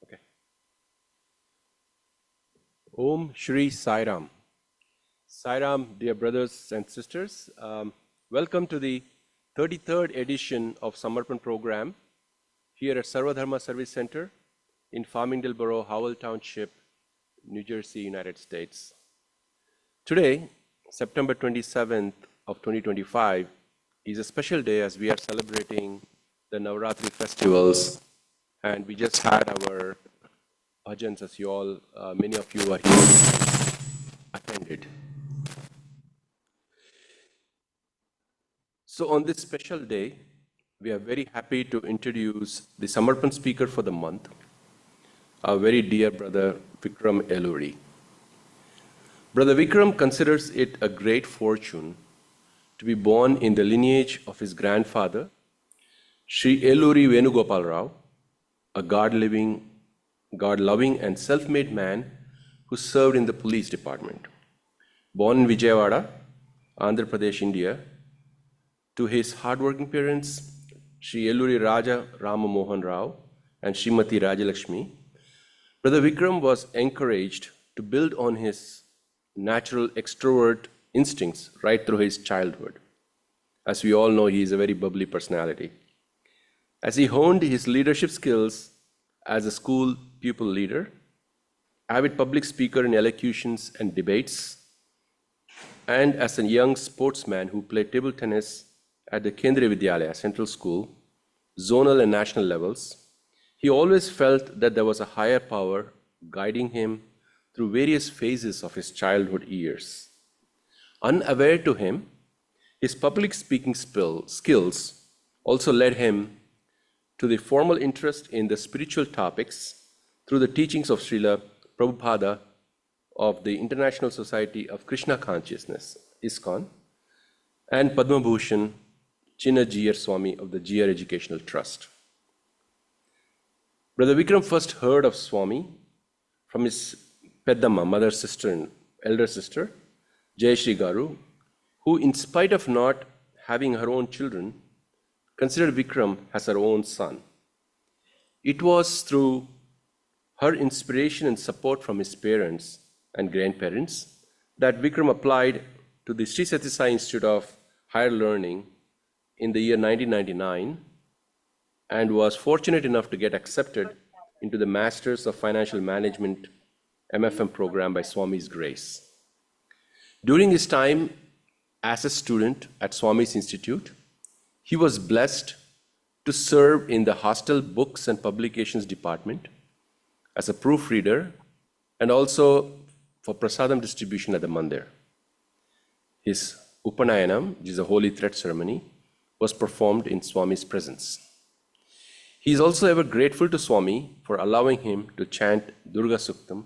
Okay. Om Shri Sai Ram. Sai Ram, dear brothers and sisters, welcome to the 33rd edition of Samarpan program here at Sarvadharma Service Center in Farmingdale Borough, Howell Township, New Jersey, United States. Today, September 27th of 2025, is a special day as we are celebrating the Navratri festivals, and we just had our bhajans, as you all, many of you are here, attended. So on this special day, we are very happy to introduce the Samarpan speaker for the month, our very dear brother Vikram Eluri. Brother Vikram considers it a great fortune to be born in the lineage of his grandfather, Sri Eluri Venugopal Rao, a God-loving and self-made man who served in the police department. Born in Vijayawada, Andhra Pradesh, India, to his hardworking parents, Sri Eluri Raja Rama Mohan Rao and Srimati Rajalakshmi, Brother Vikram was encouraged to build on his natural extrovert instincts right through his childhood. As we all know, he is a very bubbly personality. As he honed his leadership skills as a school pupil leader, avid public speaker in elocutions and debates, and as a young sportsman who played table tennis at the Kendriya Vidyalaya Central School, zonal and national levels, he always felt that there was a higher power guiding him through various phases of his childhood years. Unaware to him, his public speaking skills also led him to the formal interest in the spiritual topics through the teachings of Srila Prabhupada of the International Society of Krishna Consciousness, ISKCON, and Padma Bhushan Chinna Jiyar Swami of the Jiyar Educational Trust. Brother Vikram first heard of Swami from his Peddamma, mother sister and elder sister, Jayashri Garu, who, in spite of not having her own children, considered Vikram as her own son. It was through her inspiration and support from his parents and grandparents that Vikram applied to the Sri Sathya Sai Institute of Higher Learning in the year 1999 and was fortunate enough to get accepted into the Masters of Financial Management MFM program by Swami's grace. During his time as a student at Swami's Institute, he was blessed to serve in the hostel books and publications department as a proofreader and also for Prasadam distribution at the Mandir. His Upanayanam, which is a holy thread ceremony, was performed in Swami's presence. He is also ever grateful to Swami for allowing him to chant Durga Suktam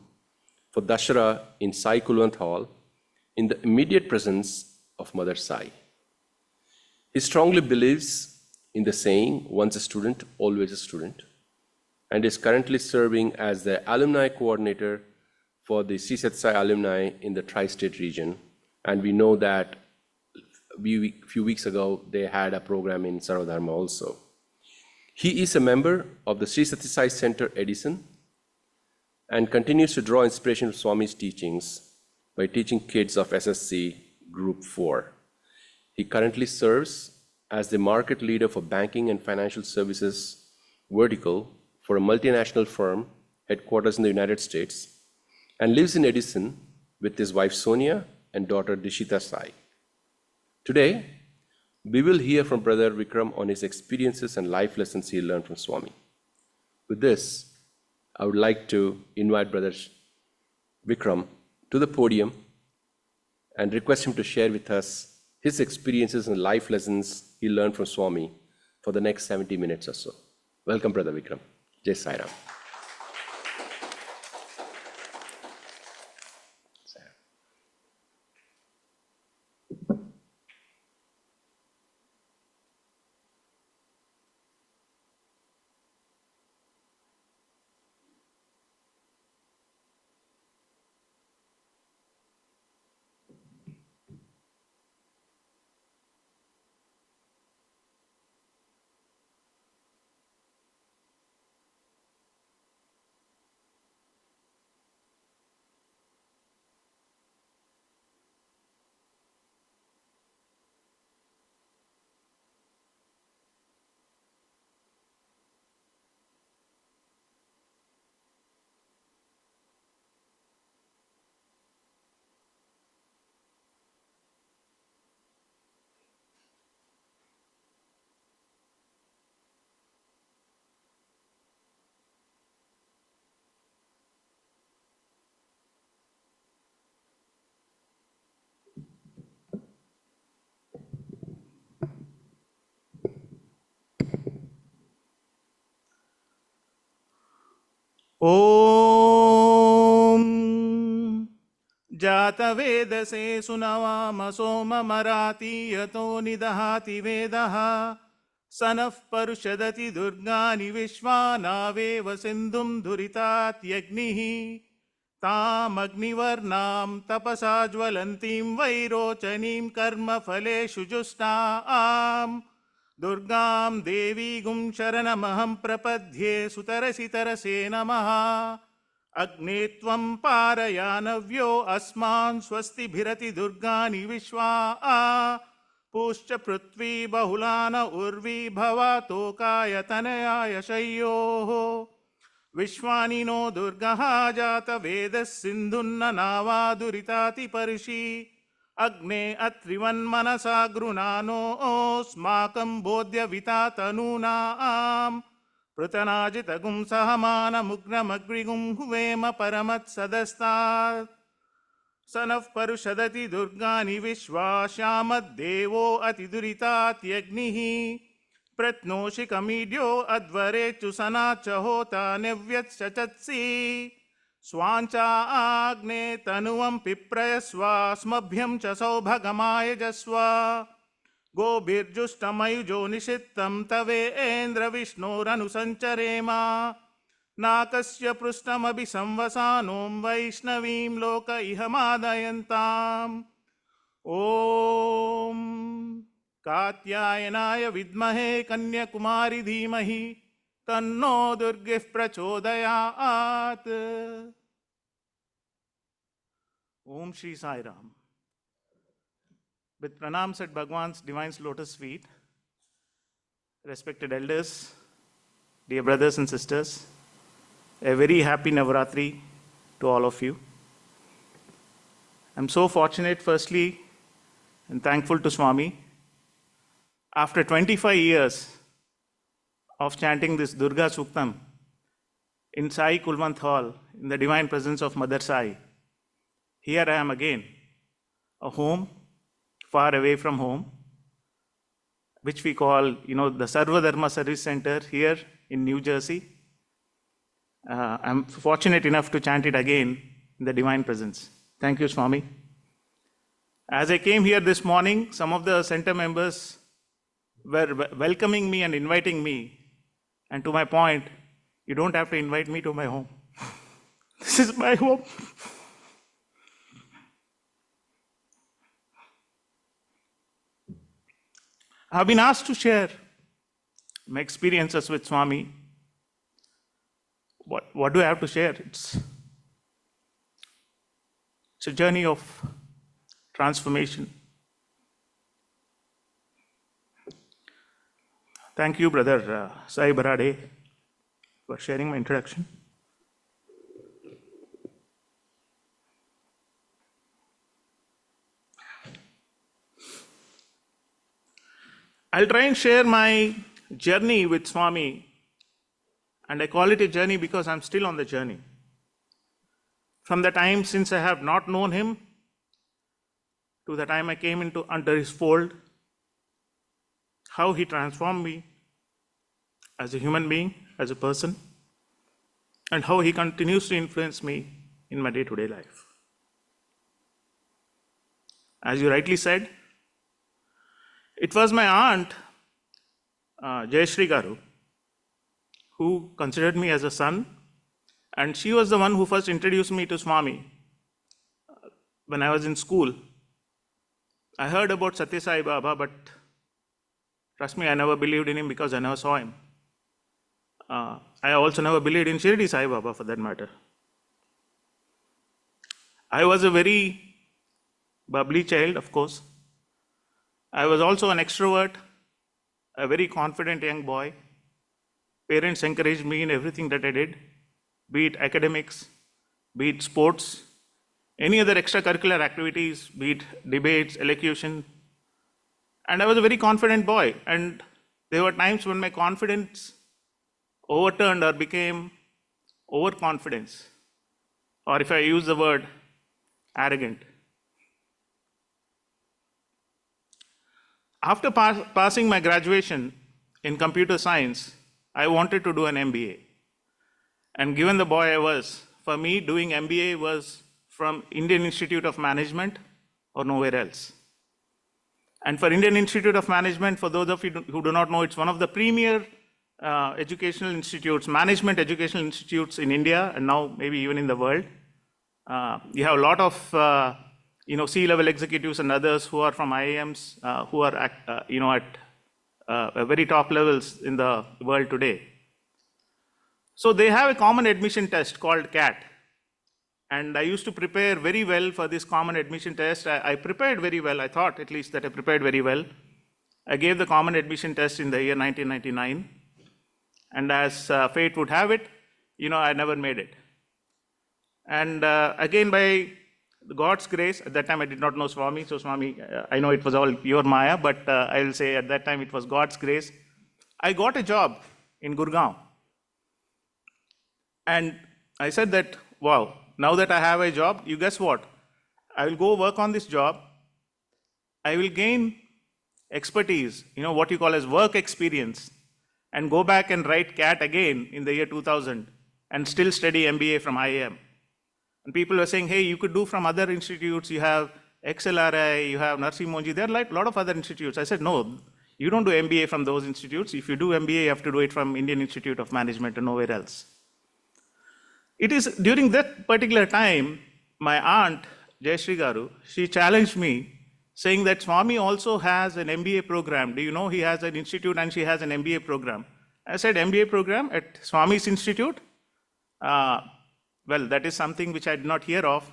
for Dashara in Sai Kulwant Hall in the immediate presence of Mother Sai. He strongly believes in the saying, once a student, always a student, and is currently serving as the alumni coordinator for the Sri Sathya Sai alumni in the tri-state region. And we know that a few weeks ago, they had a program in Sarvadharma also. He is a member of the Sri Sathya Sai Center, Edison, and continues to draw inspiration from Swami's teachings by teaching kids of SSC Group 4. He currently serves as the market leader for banking and financial services vertical for a multinational firm headquarters in the United States and lives in Edison with his wife Sonia and daughter Dishita Sai. Today, we will hear from Brother Vikram on his experiences and life lessons he learned from Swami. With this, I would like to invite Brother Vikram to the podium and request him to share with us his experiences and life lessons he learned from Swami for the next 70 minutes or so. Welcome, Brother Vikram. Jai Sai Ram. ॐ जातवेदसे सुनवाम सोममराति यतो निदहाति वेदः स नः परुषदति दुर्गानि विश्वानावेव सिन्धुं दुरितात्यग्निः तामग्निवर्णां तपसा ज्वलन्तीं वैरोचनीं कर्मफलेषु जुष्टाम् दुर्गां देवीगुं शरणमहं प्रपद्ये सुतरसितरसे नमः अग्ने त्वं पारयानव्यो अस्मान् स्वस्तिभिरति दुर्गानि विश्वा पुश्च पृथ्वी बहुलान उर्वी भवातोकाय तनयाय शय्योः विश्वानि नो दुर्गः जातवेदः सिन्धुन्न नावादुरिताति पर्षि अग्ने अत्रिवन्मनसा गृणानो अस्माकं बोध्यविता तनूनाम् पृतनाजितगुं सहमानमुग्नमग्रिगुं हुवेम परमत्सदस्तात् स नः परुषदति दुर्गानि विश्वा श्यामद्देवो अतिदुरितात्यग्निः प्रत्नोषिकमीड्यो अध्वरेच्चु सनाच्च होता निव्यत्सचत्सि स्वाञ्चा आग्ने तनुवं पिप्रयस्वास्मभ्यं च सौभगमायजस्व गोभिर्जुष्टमयुजो निषित्तं तवेन्द्र विष्णोरनुसञ्चरेम नाकस्य पृष्ठमभि संवसानों वैष्णवीं लोक इह मादयन्ताम् ॐ कात्यायनाय विद्महे कन्याकुमारी धीमहि तन्नो दुर्गिः प्रचोदयात्। Om Shri Sai Ram. With pranams at Bhagwan's divine lotus feet, respected elders, dear brothers and sisters, a very happy Navaratri to all of you. I'm so fortunate, firstly, and thankful to Swami. After 25 years of chanting this Durga Suktam in Sai Kulwant Hall, in the divine presence of Mother Sai, here I am again, a home, far away from home, which we call, the Sarva Dharma Service Center here in New Jersey. I'm fortunate enough to chant it again in the divine presence. Thank you, Swami. As I came here this morning, some of the center members were welcoming me and inviting me. And to my point, you don't have to invite me to my home. This is my home. I've been asked to share my experiences with Swami. What do I have to share? It's a journey of transformation. Thank you, Brother Sai Barade, for sharing my introduction. I'll try and share my journey with Swami, and I call it a journey because I'm still on the journey. From the time since I have not known him to the time I came under his fold, how he transformed me as a human being, as a person, and how he continues to influence me in my day-to-day life. As you rightly said, it was my aunt, Jayashri Garu, who considered me as a son, and she was the one who first introduced me to Swami. When I was in school, I heard about Satya Sai Baba, but trust me, I never believed in him because I never saw him. I also never believed in Shirdi Sai Baba, for that matter. I was a very bubbly child, of course. I was also an extrovert, a very confident young boy. Parents encouraged me in everything that I did, be it academics, be it sports, any other extracurricular activities, be it debates, elocution. And I was a very confident boy. And there were times when my confidence overturned or became overconfidence, or if I use the word, arrogant. After passing my graduation in computer science, I wanted to do an MBA. And given the boy I was, for me, doing MBA was from Indian Institute of Management or nowhere else. And for Indian Institute of Management, for those of you who do not know, it's one of the premier educational institutes, management educational institutes in India, and now maybe even in the world. You have a lot of C-level executives and others who are from IIMs, who are at very top levels in the world today. So they have a common admission test called CAT. And I used to prepare very well for this common admission test. I prepared very well. I thought at least that I prepared very well. I gave the common admission test in the year 1999. And as fate would have it, I never made it. And again, by God's grace, at that time I did not know Swami. So Swami, I know it was all pure Maya, but I will say at that time it was God's grace. I got a job in Gurgaon. And I said that, wow, now that I have a job, you guess what? I will go work on this job. I will gain expertise, what you call as work experience, and go back and write CAT again in the year 2000 and still study MBA from IIM. And people were saying, hey, you could do from other institutes. You have XLRI, you have Narsi Monji. There are like a lot of other institutes. I said, no, you don't do MBA from those institutes. If you do MBA, you have to do it from Indian Institute of Management and nowhere else. It is during that particular time, my aunt, Jayashree Garu, she challenged me, saying that Swami also has an MBA program. Do you know he has an institute and she has an MBA program? I said, MBA program at Swami's institute? Well, that is something which I did not hear of.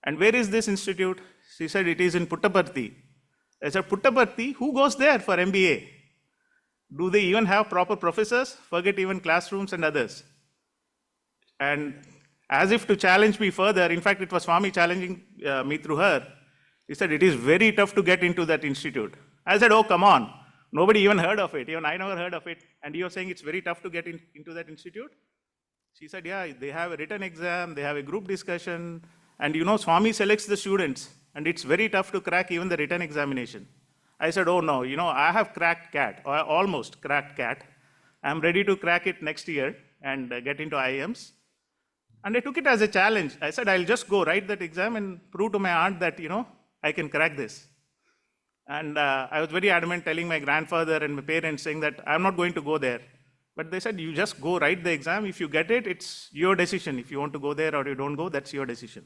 And where is this institute? She said, it is in Puttaparthi. I said, Puttaparthi? Who goes there for MBA? Do they even have proper professors? Forget even classrooms and others. And as if to challenge me further, in fact, it was Swami challenging me through her. He said, it is very tough to get into that institute. I said, oh, come on. Nobody even heard of it. Even I never heard of it. And you're saying it's very tough to get into that institute? She said, yeah, they have a written exam, they have a group discussion, and Swami selects the students, and it's very tough to crack even the written examination. I said, oh no, I have cracked CAT, or almost cracked CAT. I'm ready to crack it next year and get into IIMs. And I took it as a challenge. I said, I'll just go write that exam and prove to my aunt that, I can crack this. And I was very adamant telling my grandfather and my parents saying that I'm not going to go there. But they said, you just go write the exam. If you get it, it's your decision. If you want to go there or you don't go, that's your decision.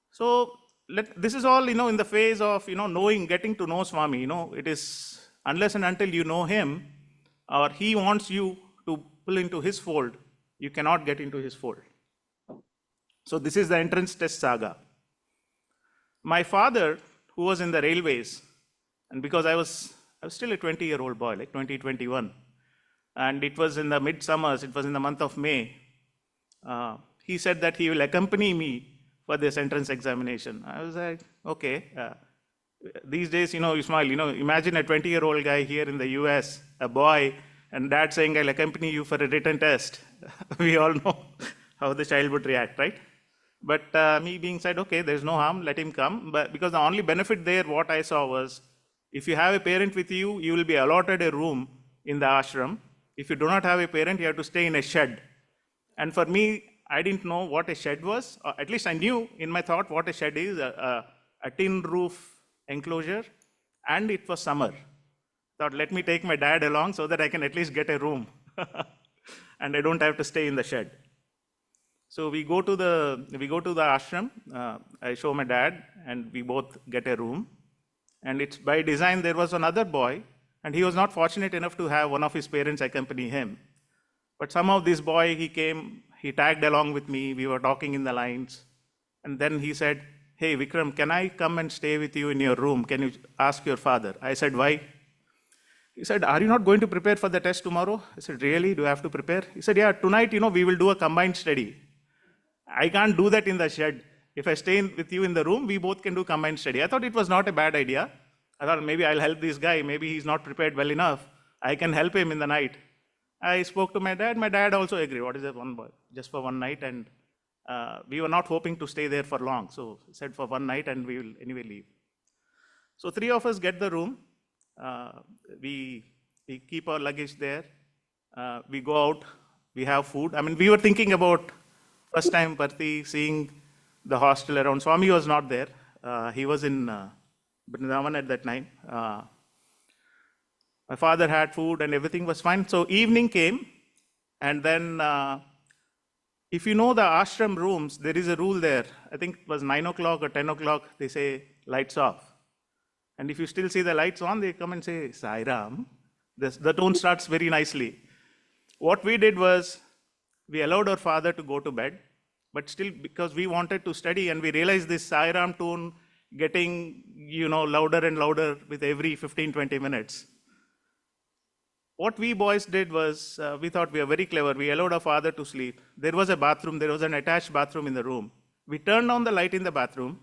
So this is all, in the phase of, getting to know Swami. It is unless and until you know him or he wants you to pull into his fold, you cannot get into his fold. So this is the entrance test saga. My father, who was in the railways, and because I was still a 20-year-old boy, like 20, 21, and it was in the mid-summers, it was in the month of May, he said that he will accompany me for this entrance examination. I was like, okay. These days, you smile, imagine a 20-year-old guy here in the US, a boy, and dad saying, I'll accompany you for a written test. We all know how the child would react, right? But me being said, okay, there's no harm, let him come. But because the only benefit there, what I saw was, if you have a parent with you, you will be allotted a room in the ashram. If you do not have a parent, you have to stay in a shed. And for me, I didn't know what a shed was. Or at least I knew in my thought what a shed is, a tin roof enclosure, and it was summer. Thought, let me take my dad along so that I can at least get a room. And I don't have to stay in the shed. So we go to the ashram. I show my dad, and we both get a room. And it's by design, there was another boy, and he was not fortunate enough to have one of his parents accompany him. But somehow this boy, he came, he tagged along with me, we were talking in the lines. And then he said, hey, Vikram, can I come and stay with you in your room? Can you ask your father? I said, why? He said, are you not going to prepare for the test tomorrow? I said, really? Do I have to prepare? He said, yeah, tonight, we will do a combined study. I can't do that in the shed. If I stay with you in the room, we both can do combined study. I thought it was not a bad idea. I thought maybe I'll help this guy. Maybe he's not prepared well enough. I can help him in the night. I spoke to my dad. My dad also agreed. What is that, one boy? Just for one night. And we were not hoping to stay there for long. So he said for one night and we will anyway leave. So three of us get the room. We keep our luggage there. We go out we have food. I mean, we were thinking about first time Parthi seeing the hostel around. Swami was not there. He was in Vrindavan at that time. My father had food and everything was fine. So evening came, and then if you know the ashram rooms, there is a rule there. I think it was 9 o'clock or 10 o'clock, they say lights off. And if you still see the lights on, they come and say, Sai Ram. The tone starts very nicely. What we did was, we allowed our father to go to bed, but still because we wanted to study and we realized this Sai Ram tone getting, louder and louder with every 15, 20 minutes. What we boys did was, we thought we were very clever. We allowed our father to sleep. There was a bathroom. There was an attached bathroom in the room. We turned on the light in the bathroom,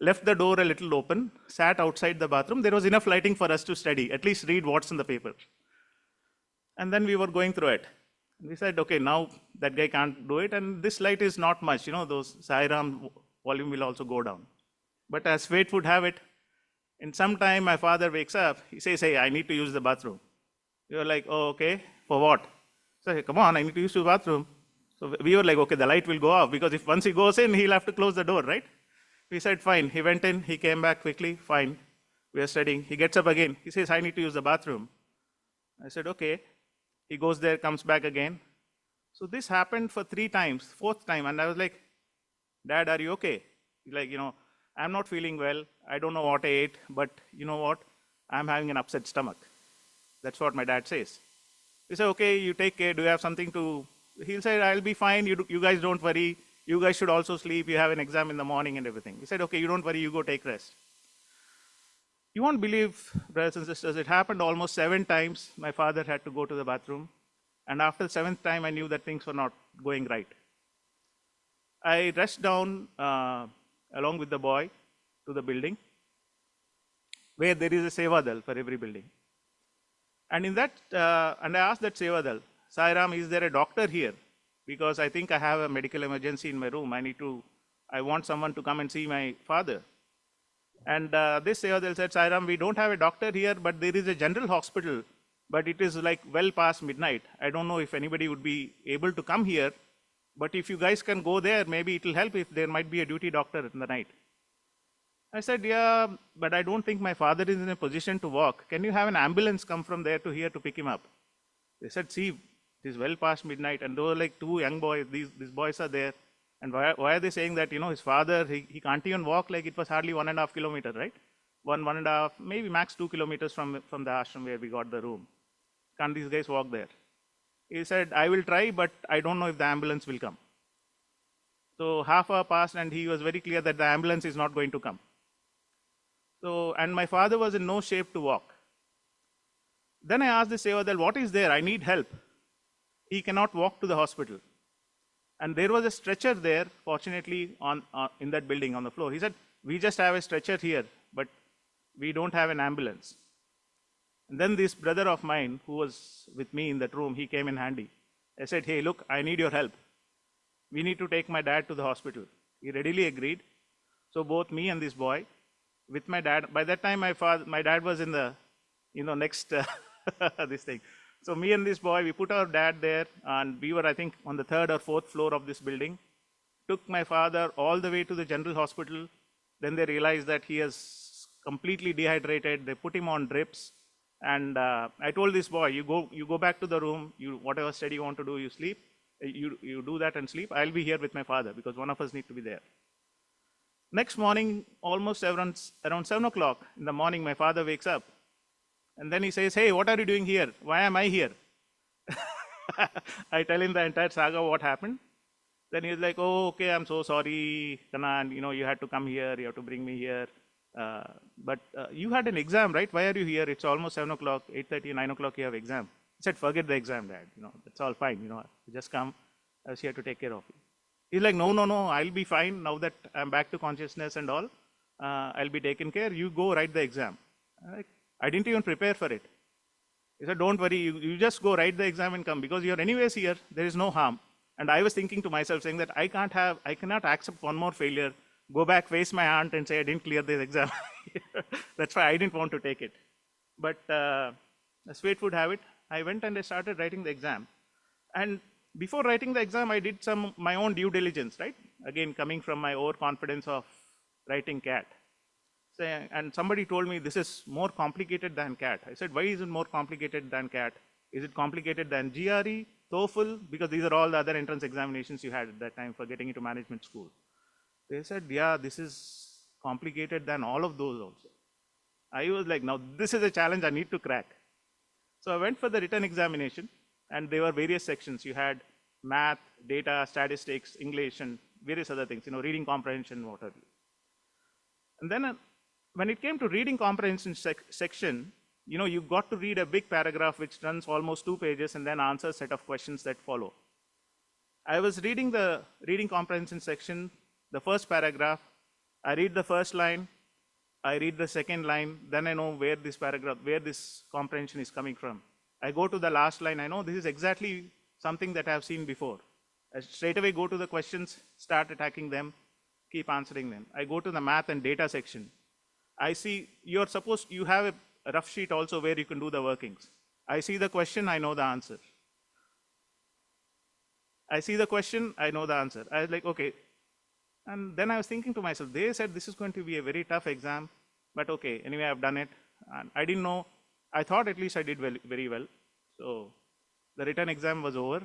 left the door a little open, sat outside the bathroom. There was enough lighting for us to study, at least read what's in the paper. And then we were going through it. We said, okay, now that guy can't do it, and this light is not much. Those Sai Ram volume will also go down. But as fate would have it, in some time my father wakes up. He says, hey, I need to use the bathroom. We were like, oh, okay, for what? So, hey, come on, I need to use the bathroom. So we were like, okay, the light will go off, because if once he goes in, he'll have to close the door, right? We said, fine. He went in, he came back quickly, fine. We are studying. He gets up again. He says, I need to use the bathroom. I said, okay. He goes there, comes back again. So this happened for 3 times, 4th time, and I was like, Dad, are you okay? He's like, I'm not feeling well. I don't know what I ate, but you know what? I'm having an upset stomach. That's what my dad says. He said, okay, you take care. Do you have something to... He'll say, I'll be fine. You guys don't worry. You guys should also sleep. You have an exam in the morning and everything. He said, okay, you don't worry. You go take rest. You won't believe, brothers and sisters, it happened almost 7 times. My father had to go to the bathroom. And after the 7th time, I knew that things were not going right. I rushed down along with the boy to the building, where there is a Seva Dal for every building. And in that, and I asked that Seva Dal, Sai Ram, is there a doctor here? Because I think I have a medical emergency in my room. I want someone to come and see my father. And this Seva Dal said, Sai Ram, we don't have a doctor here, but there is a general hospital, but it is like well past midnight. I don't know if anybody would be able to come here, but if you guys can go there, maybe it will help if there might be a duty doctor in the night. I said, yeah, but I don't think my father is in a position to walk. Can you have an ambulance come from there to here to pick him up? They said, see, it is well past midnight, and they were like 2 young boys. These boys are there. And why are they saying that, his father, he can't even walk, like it was hardly 1.5 kilometers, right? 1.5, maybe max 2 kilometers from the ashram where we got the room. Can't these guys walk there? He said, I will try, but I don't know if the ambulance will come. So half hour passed, and he was very clear that the ambulance is not going to come. So, and my father was in no shape to walk. Then I asked the Seva Dal, what is there? I need help. He cannot walk to the hospital. And there was a stretcher there, fortunately, in that building on the floor. He said, we just have a stretcher here, but we don't have an ambulance. And then this brother of mine, who was with me in that room, he came in handy. I said, hey, look, I need your help. We need to take my dad to the hospital. He readily agreed. So both me and this boy, with my dad, by that time my dad was in the, next, this thing. So me and this boy, we put our dad there, and we were, I think, on the 3rd or 4th floor of this building. Took my father all the way to the general hospital. Then they realized that he is completely dehydrated. They put him on drips. And I told this boy, you go back to the room, whatever study you want to do, you sleep. You do that and sleep. I'll be here with my father, because one of us need to be there. Next morning, almost around 7 o'clock in the morning, my father wakes up. And then he says, hey, what are you doing here? Why am I here? I tell him the entire saga, what happened. Then he's like, oh, okay, I'm so sorry, Kanan, you had to come here, you have to bring me here. But you had an exam, right? Why are you here? It's almost 7 o'clock, 8:30, 9 o'clock, you have exam. He said, forget the exam, Dad. That's all fine. Just come. I was here to take care of you. He's like, no, I'll be fine now that I'm back to consciousness and all. I'll be taken care. You go write the exam. I didn't even prepare for it. He said, don't worry, you just go write the exam and come, because you're anyways here, there is no harm. And I was thinking to myself, saying that I cannot accept one more failure, go back, face my aunt and say I didn't clear this exam. That's why I didn't want to take it. But as fate would have it, I went and I started writing the exam. And before writing the exam, I did my own due diligence, right? Again, coming from my overconfidence of writing CAT. So, and somebody told me this is more complicated than CAT. I said, why is it more complicated than CAT? Is it complicated than GRE, TOEFL? Because these are all the other entrance examinations you had at that time for getting into management school. They said, yeah, this is complicated than all of those also. I was like, now this is a challenge I need to crack. So I went for the written examination, and there were various sections. You had math, data, statistics, English, and various other things, reading comprehension, whatever. And then when it came to reading comprehension section, you got to read a big paragraph which runs almost 2 pages and then answer a set of questions that follow. I was reading the reading comprehension section, the first paragraph. I read the first line, I read the second line, then I know where this comprehension is coming from. I go to the last line, I know this is exactly something that I have seen before. I straight away go to the questions, start attacking them, keep answering them. I go to the math and data section. I see you have a rough sheet also where you can do the workings. I see the question, I know the answer. I see the question, I know the answer. I was like, okay. And then I was thinking to myself, they said this is going to be a very tough exam, but okay, anyway, I've done it. And I didn't know, I thought at least I did very well. So the written exam was over.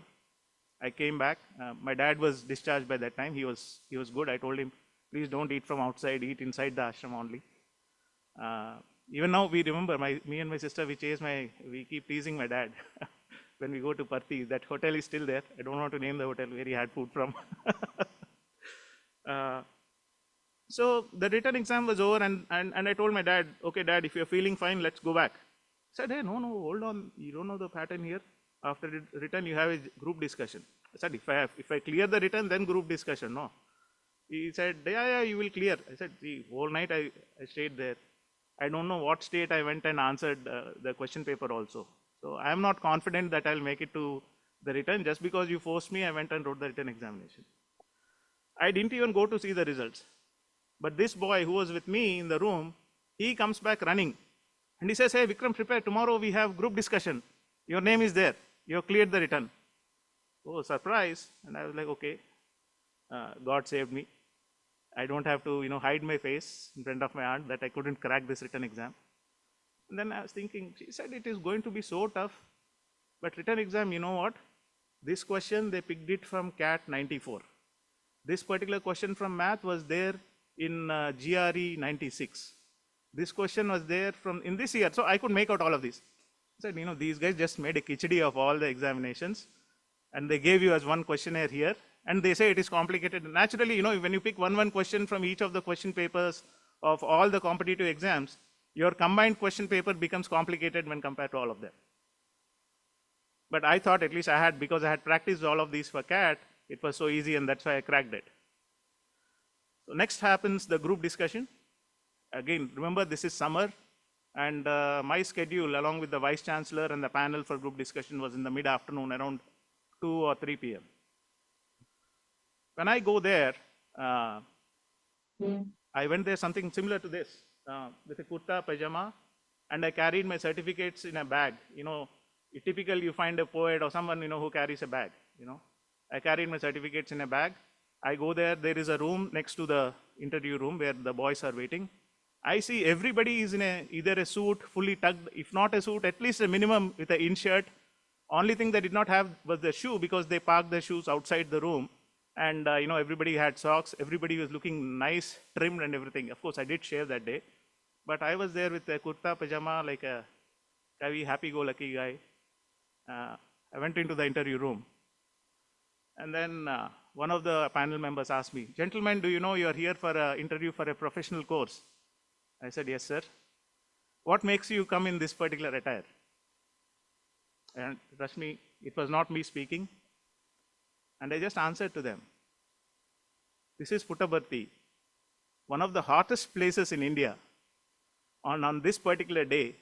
I came back. My dad was discharged by that time. He was good. I told him, please don't eat from outside, eat inside the ashram only. Even now we remember, me and my sister, we keep teasing my dad when we go to Parthi. That hotel is still there. I don't want to name the hotel where he had food from. So the written exam was over, and I told my dad, okay, Dad, if you're feeling fine, let's go back. He said, hey, no, hold on. You don't know the pattern here. After written, you have a group discussion. I said, if I clear the written, then group discussion. No. He said, yeah, you will clear. I said, see, whole night I stayed there. I don't know what state I went and answered the question paper also. So I am not confident that I'll make it to the written. Just because you forced me, I went and wrote the written examination. I didn't even go to see the results. But this boy who was with me in the room, he comes back running. And he says, hey, Vikram, prepare. Tomorrow we have group discussion. Your name is there. You have cleared the written. Oh, surprise. And I was like, okay, God saved me. I don't have to, hide my face in front of my aunt that I couldn't crack this written exam. And then I was thinking, she said it is going to be so tough. But written exam, you know what? This question, they picked it from CAT 94. This particular question from math was there in GRE 96. This question was there in this year. So I could make out all of these. I said, these guys just made a khichdi of all the examinations. And they gave you as one questionnaire here. And they say it is complicated. Naturally, when you pick one question from each of the question papers of all the competitive exams, your combined question paper becomes complicated when compared to all of them. But I thought at least because I had practiced all of these for CAT, it was so easy, and that's why I cracked it. So next happens the group discussion. Again, remember this is summer, and my schedule along with the Vice Chancellor and the panel for group discussion was in the mid-afternoon around 2 or 3 p.m. When I go there, I went there something similar to this, with a kurta, pajama, and I carried my certificates in a bag. Typically you find a poet or someone, who carries a bag, I carried my certificates in a bag. I go there is a room next to the interview room where the boys are waiting. I see everybody is in either a suit, fully tucked, if not a suit, at least a minimum with an in-shirt. Only thing they did not have was the shoe, because they parked their shoes outside the room. And everybody had socks, everybody was looking nice, trimmed and everything. Of course, I did shave that day. But I was there with a kurta, pajama, like a happy-go-lucky guy. I went into the interview room. And then one of the panel members asked me, gentlemen, do you know you are here for an interview for a professional course? I said, yes, sir. What makes you come in this particular attire? And trust me, it was not me speaking. And I just answered to them. This is Puttaparthi, one of the hottest places in India. On this particular day,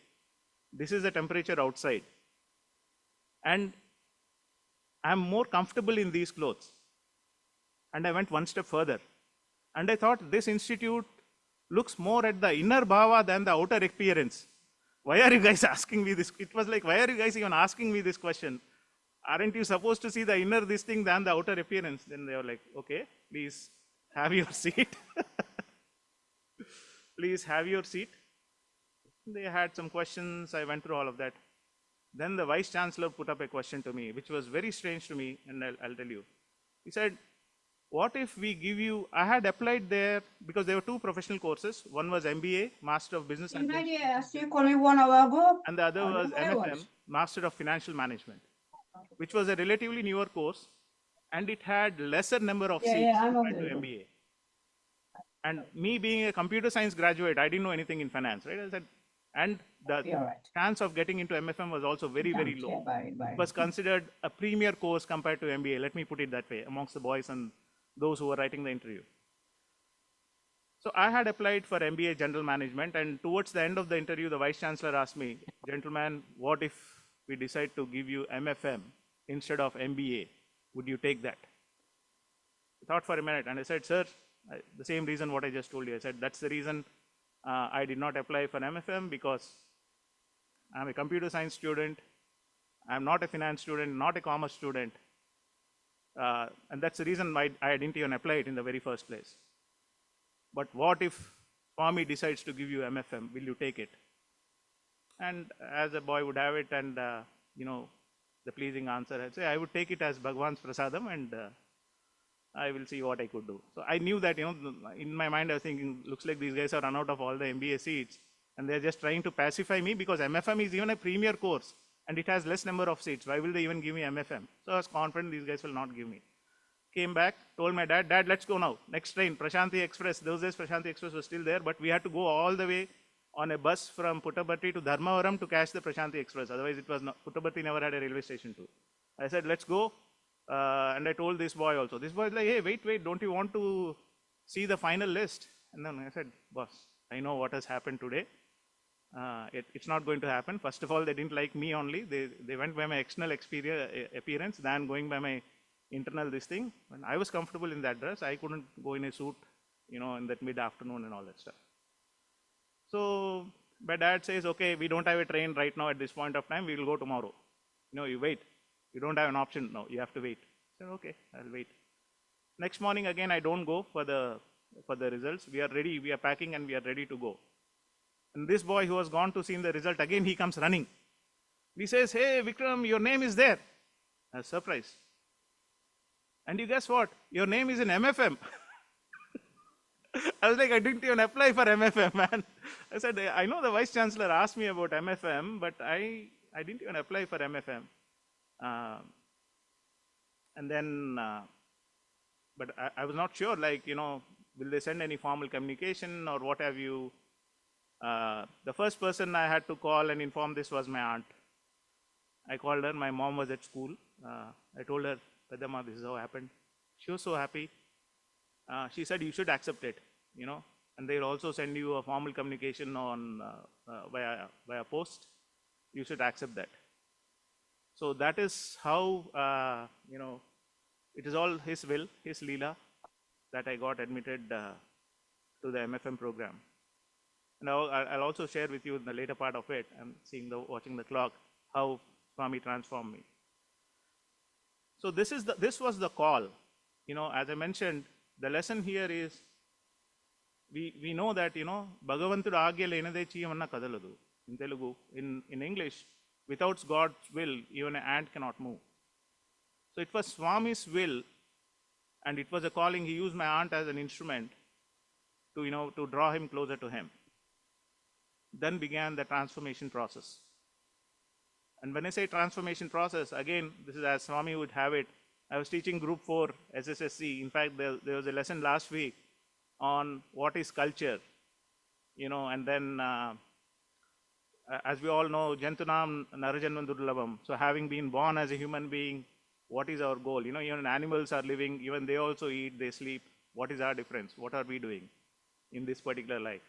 this is the temperature outside. And I'm more comfortable in these clothes. And I went one step further. And I thought this institute looks more at the inner bhava than the outer appearance. Why are you guys asking me this? It was like, why are you guys even asking me this question? Aren't you supposed to see the inner this thing than the outer appearance? Then they were like, okay, please have your seat. Please have your seat. They had some questions. I went through all of that. Then the vice chancellor put up a question to me, which was very strange to me, and I'll tell you. He said, what if we give you, I had applied there because there were two professional courses. One was MBA, Master of Business Administration, asked you only 1 hour ago. and the other I was don't know what it MFM, was. Master of Financial Management, which was a relatively newer course, and it had lesser number of Yeah, seats yeah, I know compared to that. MBA. And me being a computer science graduate, I didn't know anything in finance, right? I said, and the You're right. chance of getting into MFM was also very, very Yeah, low. bye, bye. It was considered a premier course compared to MBA, let me put it that way, amongst the boys and those who were writing the interview. So I had applied for MBA General Management, and towards the end of the interview, the Vice Chancellor asked me, gentlemen, what if we decide to give you MFM instead of MBA? Would you take that? I thought for a minute, and I said, sir, the same reason what I just told you. I said, that's the reason I did not apply for MFM, because I'm a computer science student. I'm not a finance student, not a commerce student. And that's the reason why I didn't even apply it in the very first place. But what if Swami decides to give you MFM? Will you take it? And as a boy would have it, and the pleasing answer, I'd say I would take it as Bhagwan's Prasadam, and I will see what I could do. So I knew that, in my mind I was thinking, looks like these guys are run out of all the MBA seats, and they're just trying to pacify me, because MFM is even a premier course, and it has less number of seats. Why will they even give me MFM? So I was confident these guys will not give me. Came back, told my dad, Dad, let's go now. Next train, Prashanti Express. Those days Prashanti Express was still there, but we had to go all the way on a bus from Puttaparthi to Dharmavaram to catch the Prashanti Express. Otherwise it was not, Puttaparthi never had a railway station too. I said, let's go. And I told this boy also. This boy is like, hey, wait, don't you want to see the final list? And then I said, boss, I know what has happened today. It's not going to happen. First of all, they didn't like me only. They went by my external appearance than going by my internal this thing. When I was comfortable in that dress, I couldn't go in a suit, in that mid-afternoon and all that stuff. So my dad says, okay, we don't have a train right now at this point of time. We will go tomorrow. You wait. You don't have an option now. You have to wait. I said, okay, I'll wait. Next morning again, I don't go for the results. We are ready. We are packing and we are ready to go. And this boy who has gone to see the result, again he comes running. He says, hey, Vikram, your name is there. I was surprised. And you guess what? Your name is in MFM. I was like, I didn't even apply for MFM, man. I said, I know the Vice Chancellor asked me about MFM, but I didn't even apply for MFM. And then, but I was not sure, will they send any formal communication or what have you? The first person I had to call and inform this was my aunt. I called her. My mom was at school. I told her, Pedamma, this is how happened. She was so happy. She said, you should accept it, and they'll also send you a formal communication on via post. You should accept that. So that is how, it is all his will, his leela, that I got admitted to the MFM program. And I'll also share with you in the later part of it, I'm watching the clock, how Swami transformed me. So this was the call. As I mentioned, the lesson here is, we know that, Bhagavantudu agya lenade chiyavanna kadaladu. In Telugu, in English, without God's will, even an ant cannot move. So it was Swami's will, and it was a calling. He used my aunt as an instrument to draw him closer to him. Then began the transformation process. And when I say transformation process, again, this is as Swami would have it. I was teaching Group 4 SSSC. In fact, there was a lesson last week on what is culture, and then as we all know, Jantunam Narajanvam Durlabham. So having been born as a human being, what is our goal? Even animals are living, even they also eat, they sleep. What is our difference? What are we doing in this particular life?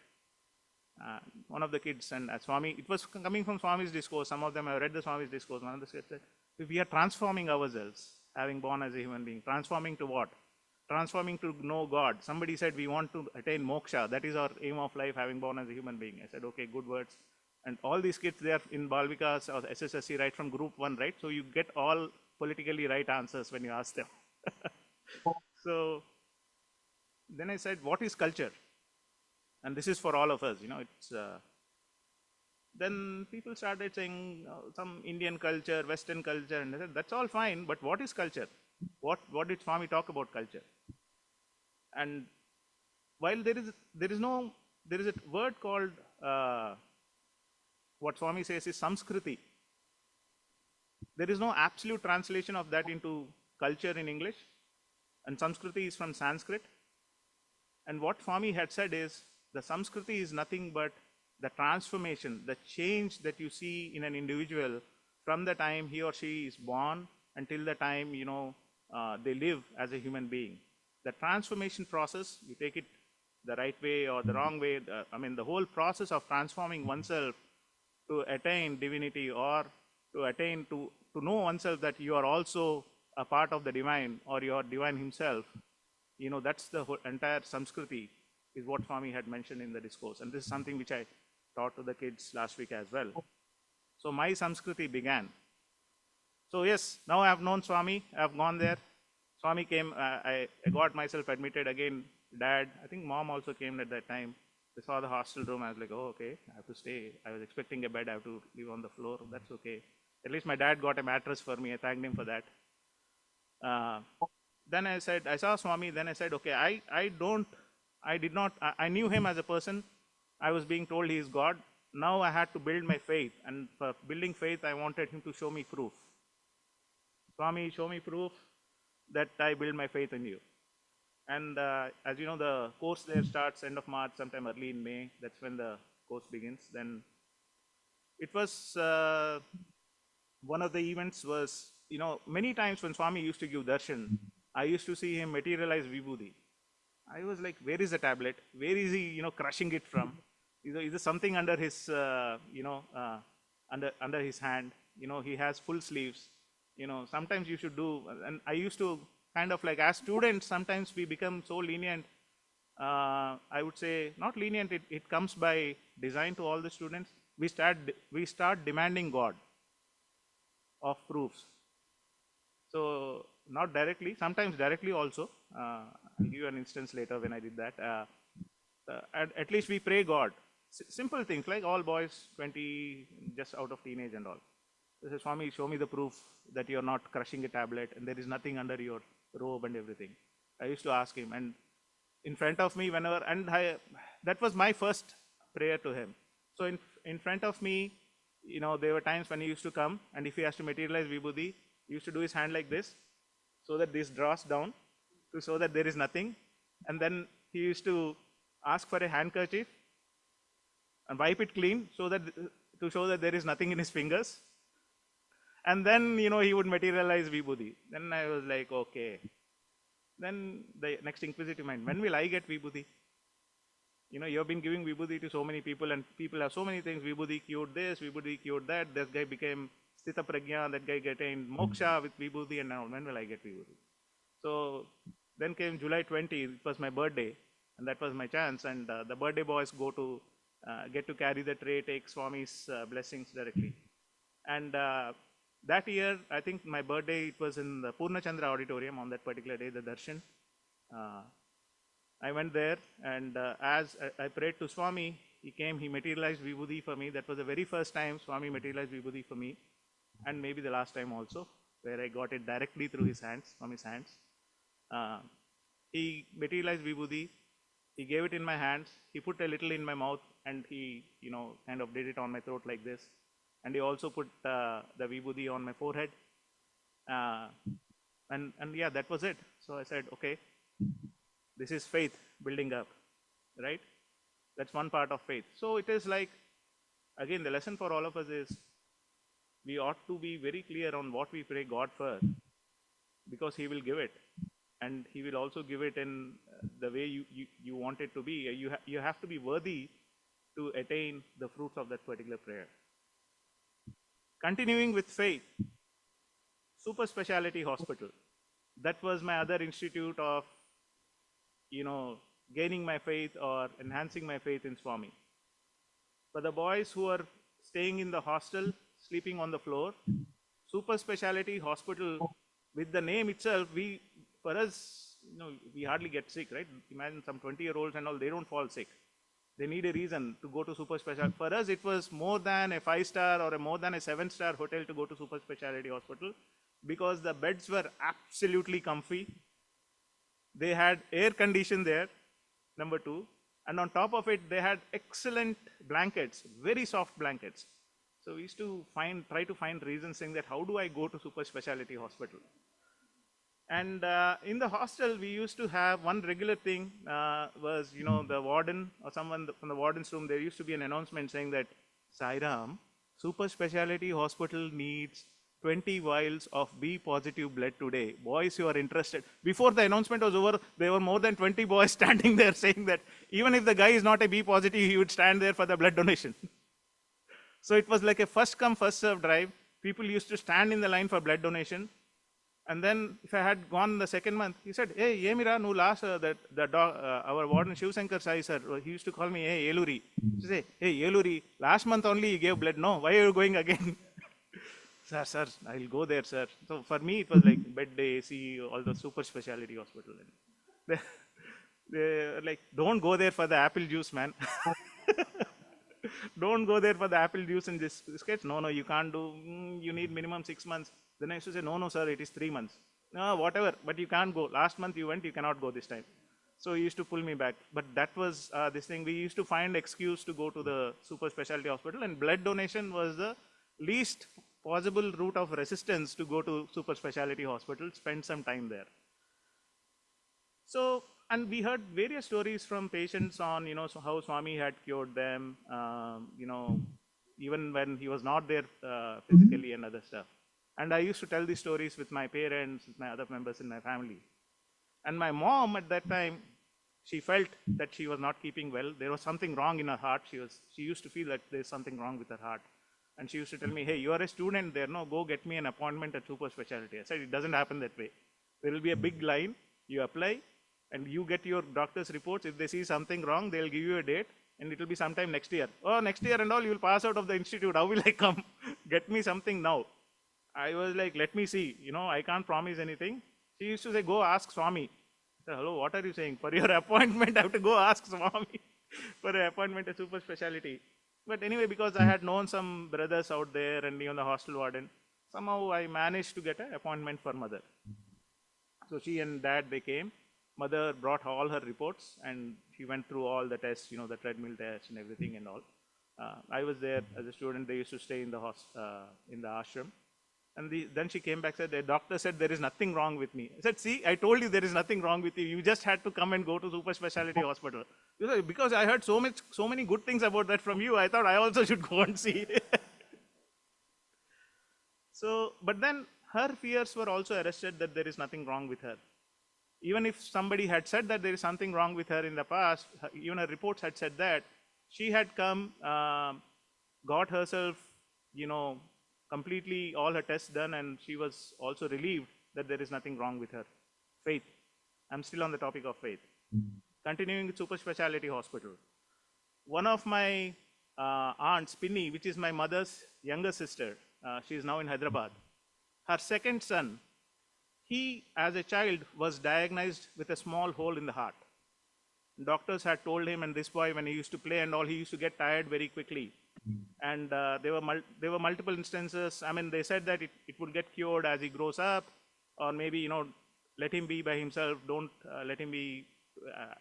One of the kids, and Swami, it was coming from Swami's discourse. Some of them have read the Swami's discourse. One of the kids said, if we are transforming ourselves, having born as a human being, transforming to what? Transforming to know God. Somebody said we want to attain moksha. That is our aim of life, having born as a human being. I said, okay, good words. And all these kids, they are in Balvikas or SSSC right from Group 1, right? So you get all politically right answers when you ask them. So then I said, what is culture? And this is for all of us, it's then people started saying some Indian culture, Western culture, and I said, that's all fine, but what is culture? What did Swami talk about culture? And while there is a word called what Swami says is Samskriti. There is no absolute translation of that into culture in English, and Samskriti is from Sanskrit. And what Swami had said is the Samskriti is nothing but the transformation, the change that you see in an individual from the time he or she is born until the time they live as a human being. The transformation process, you take it the right way or the wrong way. The whole process of transforming oneself to attain divinity or to attain to know oneself that you are also a part of the divine or you are divine himself. That's the whole entire Samskriti is what Swami had mentioned in the discourse. And this is something which I taught to the kids last week as well. So my Samskriti began. So yes, now I have known Swami, I have gone there. Swami came, I got myself admitted again, dad, I think mom also came at that time. They saw the hostel room, I was like, oh, okay, I have to stay. I was expecting a bed, I have to live on the floor, that's okay. At least my dad got a mattress for me, I thanked him for that. Then I said, I saw Swami, then I said, okay, I knew him as a person. I was being told he is God. Now I had to build my faith. And for building faith, I wanted him to show me proof. Swami, show me proof that I build my faith in you. And as you know, the course there starts end of March, sometime early in May. That's when the course begins. Then it was, one of the events was, many times when Swami used to give darshan, I used to see him materialize vibhuti. I was like, where is the tablet? Where is he, crushing it from? Is there something under his, under his hand? He has full sleeves. Sometimes you should do, and I used to kind of like, as students, sometimes we become so lenient. I would say, not lenient, it comes by design to all the students. We start demanding God of proofs. So not directly, sometimes directly also. I'll give you an instance later when I did that. At least we pray God. Simple things like all boys, 20, just out of teenage and all. They say, Swami, show me the proof that you're not crushing a tablet and there is nothing under your robe and everything. I used to ask him, and in front of me whenever, and that was my first prayer to him. So in front of me, there were times when he used to come, and if he has to materialize vibhuti, he used to do his hand like this, so that this draws down, to show that there is nothing. And then he used to ask for a handkerchief and wipe it clean, so that to show that there is nothing in his fingers. And then, he would materialize vibhuti. Then I was like, okay. Then the next inquisitive mind, when will I get vibhuti? You have been giving vibhuti to so many people, and people have so many things. Vibhuti cured this, vibhuti cured that. This guy became Sthita Prajna, that guy attained moksha with vibhuti, and now when will I get vibhuti? So then came July 20, it was my birthday, and that was my chance. And the birthday boys get to carry the tray, take Swami's blessings directly. And that year, I think my birthday, it was in the Purna Chandra auditorium on that particular day, the darshan. I went there, and as I prayed to Swami, he came, he materialized vibhuti for me. That was the very first time Swami materialized vibhuti for me, and maybe the last time also, where I got it directly through his hands, from his hands. He materialized vibhuti, he gave it in my hands, he put a little in my mouth, and he, kind of did it on my throat like this. And he also put the vibhuti on my forehead. And yeah, that was it. So I said, okay, this is faith building up, right? That's one part of faith. So it is like, again, the lesson for all of us is, we ought to be very clear on what we pray God for, because he will give it. And he will also give it in the way you want it to be. You have to be worthy to attain the fruits of that particular prayer. Continuing with faith, super speciality hospital. That was my other institute of, gaining my faith or enhancing my faith in Swami. For the boys who are staying in the hostel, sleeping on the floor, super speciality hospital, with the name itself, for us, we hardly get sick, right? Imagine some 20-year-olds and all, they don't fall sick. They need a reason to go to super specialty. For us, it was more than a 5-star or more than a 7-star hotel to go to super specialty hospital, because the beds were absolutely comfy. They had air condition there, number two. And on top of it, they had excellent blankets, very soft blankets. So we used to try to find reasons saying that, how do I go to super specialty hospital? And in the hostel, we used to have one regular thing was, the warden or someone from the warden's room, there used to be an announcement saying that, Sairam, super specialty hospital needs 20 vials of B positive blood today. Boys, you are interested. Before the announcement was over, there were more than 20 boys standing there saying that even if the guy is not a B positive, he would stand there for the blood donation. So it was like a first come, first serve drive. People used to stand in the line for blood donation. And then if I had gone the second month, he said, hey, Yemira, no last, our warden Shiv Shankar Sai sir, he used to call me, hey, Eluri. He say, hey, Eluri, last month only you gave blood. No, why are you going again? Sir, I'll go there, sir. So for me, it was like bed day, AC, all the super specialty hospital. They're like, don't go there for the apple juice, man. Don't go there for the apple juice in this case. No, you can't do, you need minimum 6 months. Then I used to say, no, sir, it is 3 months. No, whatever, but you can't go. Last month you went, you cannot go this time. So he used to pull me back. But that was this thing. We used to find excuse to go to the super specialty hospital, and blood donation was the least possible route of resistance to go to super specialty hospital, spend some time there. So, and we heard various stories from patients on, so how Swami had cured them, even when he was not there physically and other stuff. And I used to tell these stories with my parents, with my other members in my family. And my mom at that time, she felt that she was not keeping well. There was something wrong in her heart. She used to feel that there's something wrong with her heart. And she used to tell me, hey, you are a student there, no, go get me an appointment at super specialty. I said, it doesn't happen that way. There will be a big line, you apply, and you get your doctor's reports. If they see something wrong, they'll give you a date, and it will be sometime next year. Oh, next year and all, you will pass out of the institute. How will I come? Get me something now. I was like, let me see. I can't promise anything. She used to say, go ask Swami. I said, hello, what are you saying? For your appointment, I have to go ask Swami for an appointment at super specialty. But anyway, because I had known some brothers out there and even the hostel warden, somehow I managed to get an appointment for mother. So she and dad, they came. Mother brought all her reports and she went through all the tests, the treadmill test and everything and all. I was there as a student. They used to stay in the ashram. And then she came back and said, the doctor said there is nothing wrong with me. I said, see, I told you there is nothing wrong with you. You just had to come and go to super specialty hospital. Because I heard so many good things about that from you, I thought I also should go and see. So, but then her fears were also arrested that there is nothing wrong with her. Even if somebody had said that there is something wrong with her in the past, even her reports had said that, she had come, got herself, completely all her tests done, and she was also relieved that there is nothing wrong with her. Faith. I'm still on the topic of faith. Continuing with super specialty hospital. One of my aunts, Pinny, which is my mother's younger sister, she is now in Hyderabad. Her second son, he, as a child, was diagnosed with a small hole in the heart. Doctors had told him, and this boy, when he used to play and all, he used to get tired very quickly. And there were multiple instances. I mean, they said that it would get cured as he grows up, or maybe, let him be by himself. Don't let him be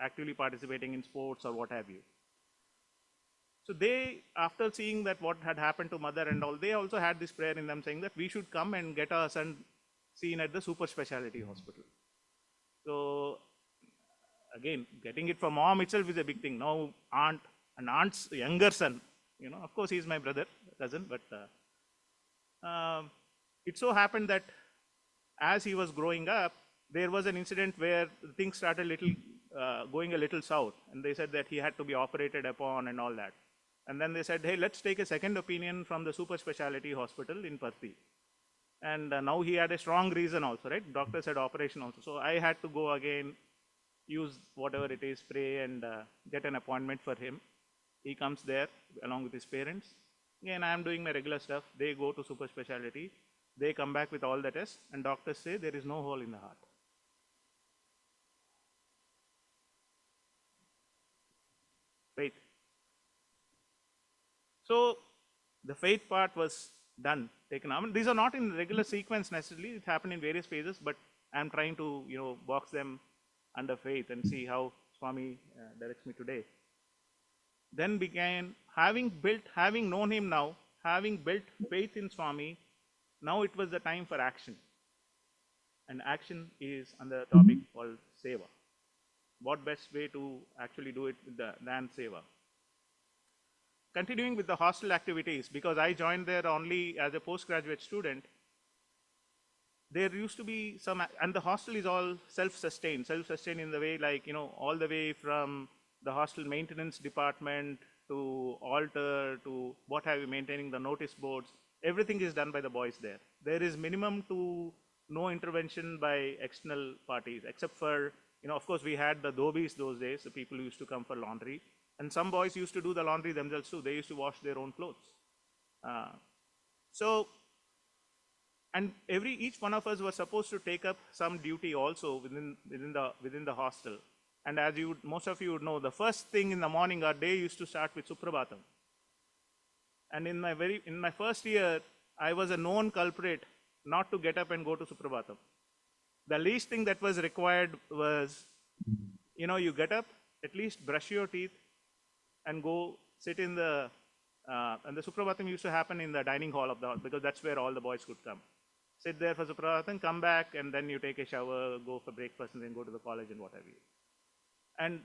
actively participating in sports or what have you. So they, after seeing that what had happened to mother and all, they also had this prayer in them saying that we should come and get our son seen at the super specialty hospital. So again, getting it from mom itself is a big thing. Now aunt's younger son, of course he's my brother, cousin, but it so happened that as he was growing up, there was an incident where things started going a little south, and they said that he had to be operated upon and all that. And then they said, hey, let's take a second opinion from the super specialty hospital in Parthi. And now he had a strong reason also, right? Doctor said operation also. So I had to go again, use whatever it is, pray and get an appointment for him. He comes there along with his parents. Again, I am doing my regular stuff. They go to super specialty. They come back with all the tests, and doctors say there is no hole in the heart. Faith. So the faith part was done, taken. I mean, these are not in regular sequence necessarily. It happened in various phases, but I'm trying to, box them under faith and see how Swami directs me today. Then began having known him now, having built faith in Swami, now it was the time for action. And action is on the topic called Seva. What best way to actually do it than Seva? Continuing with the hostel activities, because I joined there only as a postgraduate student, there used to be some, and the hostel is all self-sustained in the way like, all the way from the hostel maintenance department to altar to what have you, maintaining the notice boards, everything is done by the boys there. There is minimum to no intervention by external parties, except for, of course we had the dhobis those days, the people who used to come for laundry, and some boys used to do the laundry themselves too. They used to wash their own clothes. And each one of us was supposed to take up some duty also within the hostel. And as most of you would know, the first thing in the morning, our day used to start with Suprabhatam. And in my first year, I was a known culprit not to get up and go to Suprabhatam. The least thing that was required was, you get up, at least brush your teeth, and go sit in and the Suprabhatam used to happen in the dining hall of the house, because that's where all the boys could come. Sit there for Suprabhatam, come back, and then you take a shower, go for breakfast, and then go to the college and what have you. And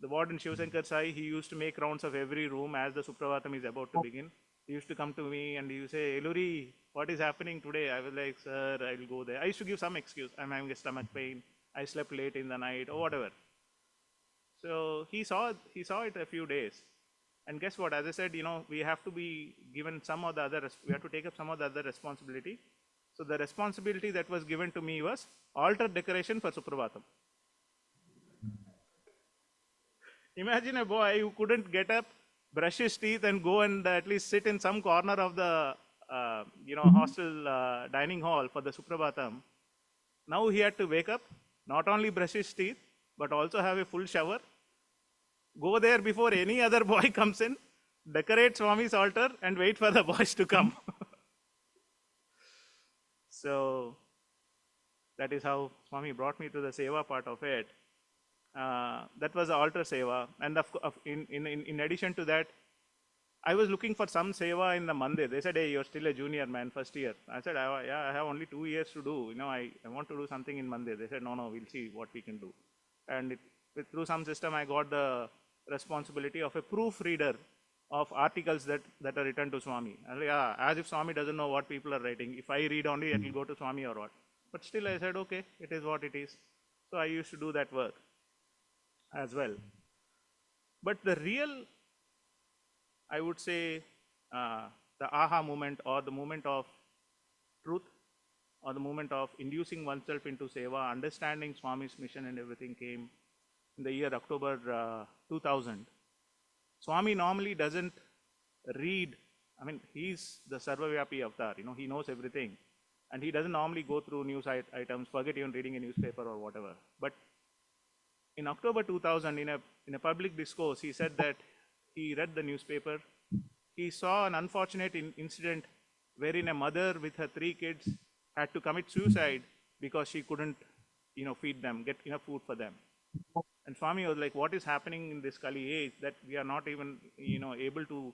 the warden Shivsankar Sai, he used to make rounds of every room as the Suprabhatam is about to begin. He used to come to me and he would say, Eluri, what is happening today? I was like, sir, I will go there. I used to give some excuse. I'm having a stomach pain. I slept late in the night or whatever. So he saw it a few days. And guess what? As I said, we have to be given we have to take up some of the other responsibility. So the responsibility that was given to me was altar decoration for Suprabhatam. Imagine a boy who couldn't get up, brush his teeth, and go and at least sit in some corner of the hostel dining hall for the Suprabhatam. Now he had to wake up, not only brush his teeth, but also have a full shower, go there before any other boy comes in, decorate Swami's altar, and wait for the boys to come. So that is how Swami brought me to the Seva part of it. That was the altar Seva. And in addition to that, I was looking for some Seva in the mandir. They said, hey, you're still a junior man, first year. I said, I have only 2 years to do. I want to do something in mandir. They said, no, we'll see what we can do. And through some system, I got the responsibility of a proofreader of articles that are written to Swami. And as if Swami doesn't know what people are writing. If I read only, it will go to Swami or what. But still I said, okay, it is what it is. So I used to do that work as well. But the real, I would say, the aha moment or the moment of truth or the moment of inducing oneself into Seva, understanding Swami's mission and everything came in the year October 2000. Swami normally doesn't read, he's the Sarvavyapi avatar, he knows everything. And he doesn't normally go through news items, forget even reading a newspaper or whatever. But in October 2000, in a public discourse, he said that he read the newspaper. He saw an unfortunate incident wherein a mother with her 3 kids had to commit suicide because she couldn't, feed them, get enough food for them. And Swami was like, what is happening in this Kali age that we are not even, able to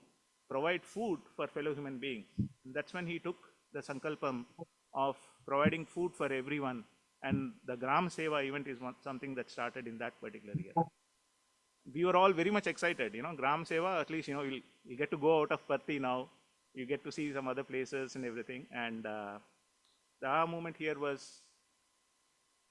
provide food for fellow human beings? And that's when he took the sankalpam of providing food for everyone. And the Gram Seva event is something that started in that particular year. We were all very much excited, Gram Seva, at least, you get to go out of Parthi now. You get to see some other places and everything. And the aha moment here was,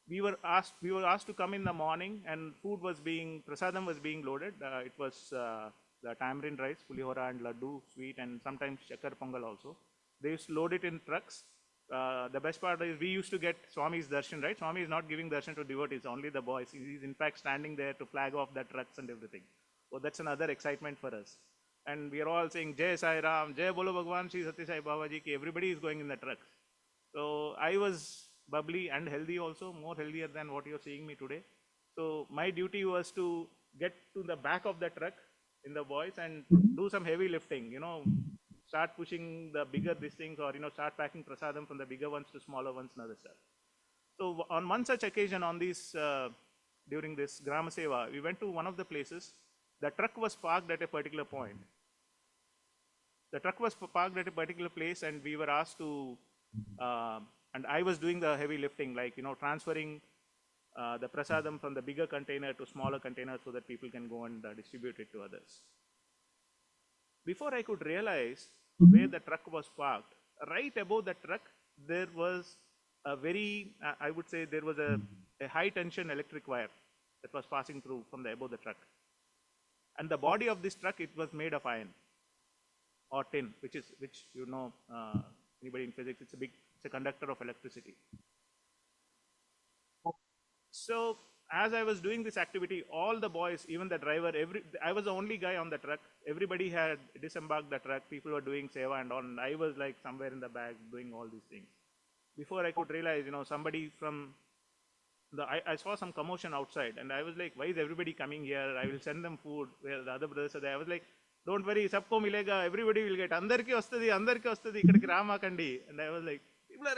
we were asked to come in the morning, and prasadam was being loaded. It was the tamarind rice, pulihora and laddu, sweet, and sometimes shakar pongal also. They used to load it in trucks. The best part is we used to get Swami's darshan, right? Swami is not giving darshan to devotees, only the boys. He's in fact standing there to flag off the trucks and everything. So that's another excitement for us. And we are all saying, Jai Sai Ram, Jai Bolo Bhagwan Shri Satya Sai Baba Ji ki, everybody is going in the trucks. So I was bubbly and healthy also, more healthier than what you're seeing me today. So my duty was to get to the back of the truck in the boys and do some heavy lifting, start pushing the bigger these things, or, start packing prasadam from the bigger ones to smaller ones and other stuff. So on one such occasion on this, during this Grama Seva, we went to one of the places. The truck was parked at a particular point. The truck was parked at a particular place, and we were asked to, and I was doing the heavy lifting, like, transferring the prasadam from the bigger container to smaller containers so that people can go and distribute it to others. Before I could realize where the truck was parked, right above the truck, there was a very, I would say, there was a high tension electric wire that was passing through from the above the truck. And the body of this truck, it was made of iron or tin, which anybody in physics, it's a conductor of electricity. So as I was doing this activity, all the boys, even the driver, I was the only guy on the truck. Everybody had disembarked the truck. People were doing seva and all, and I was like somewhere in the back doing all these things. Before I could realize, somebody from I saw some commotion outside, and I was like, why is everybody coming here? I will send them food. Where the other brothers are there. I was like, don't worry, sabko milega, everybody will get. Andarki vastadi, ikkadiki ramakandi. And I was like, people are,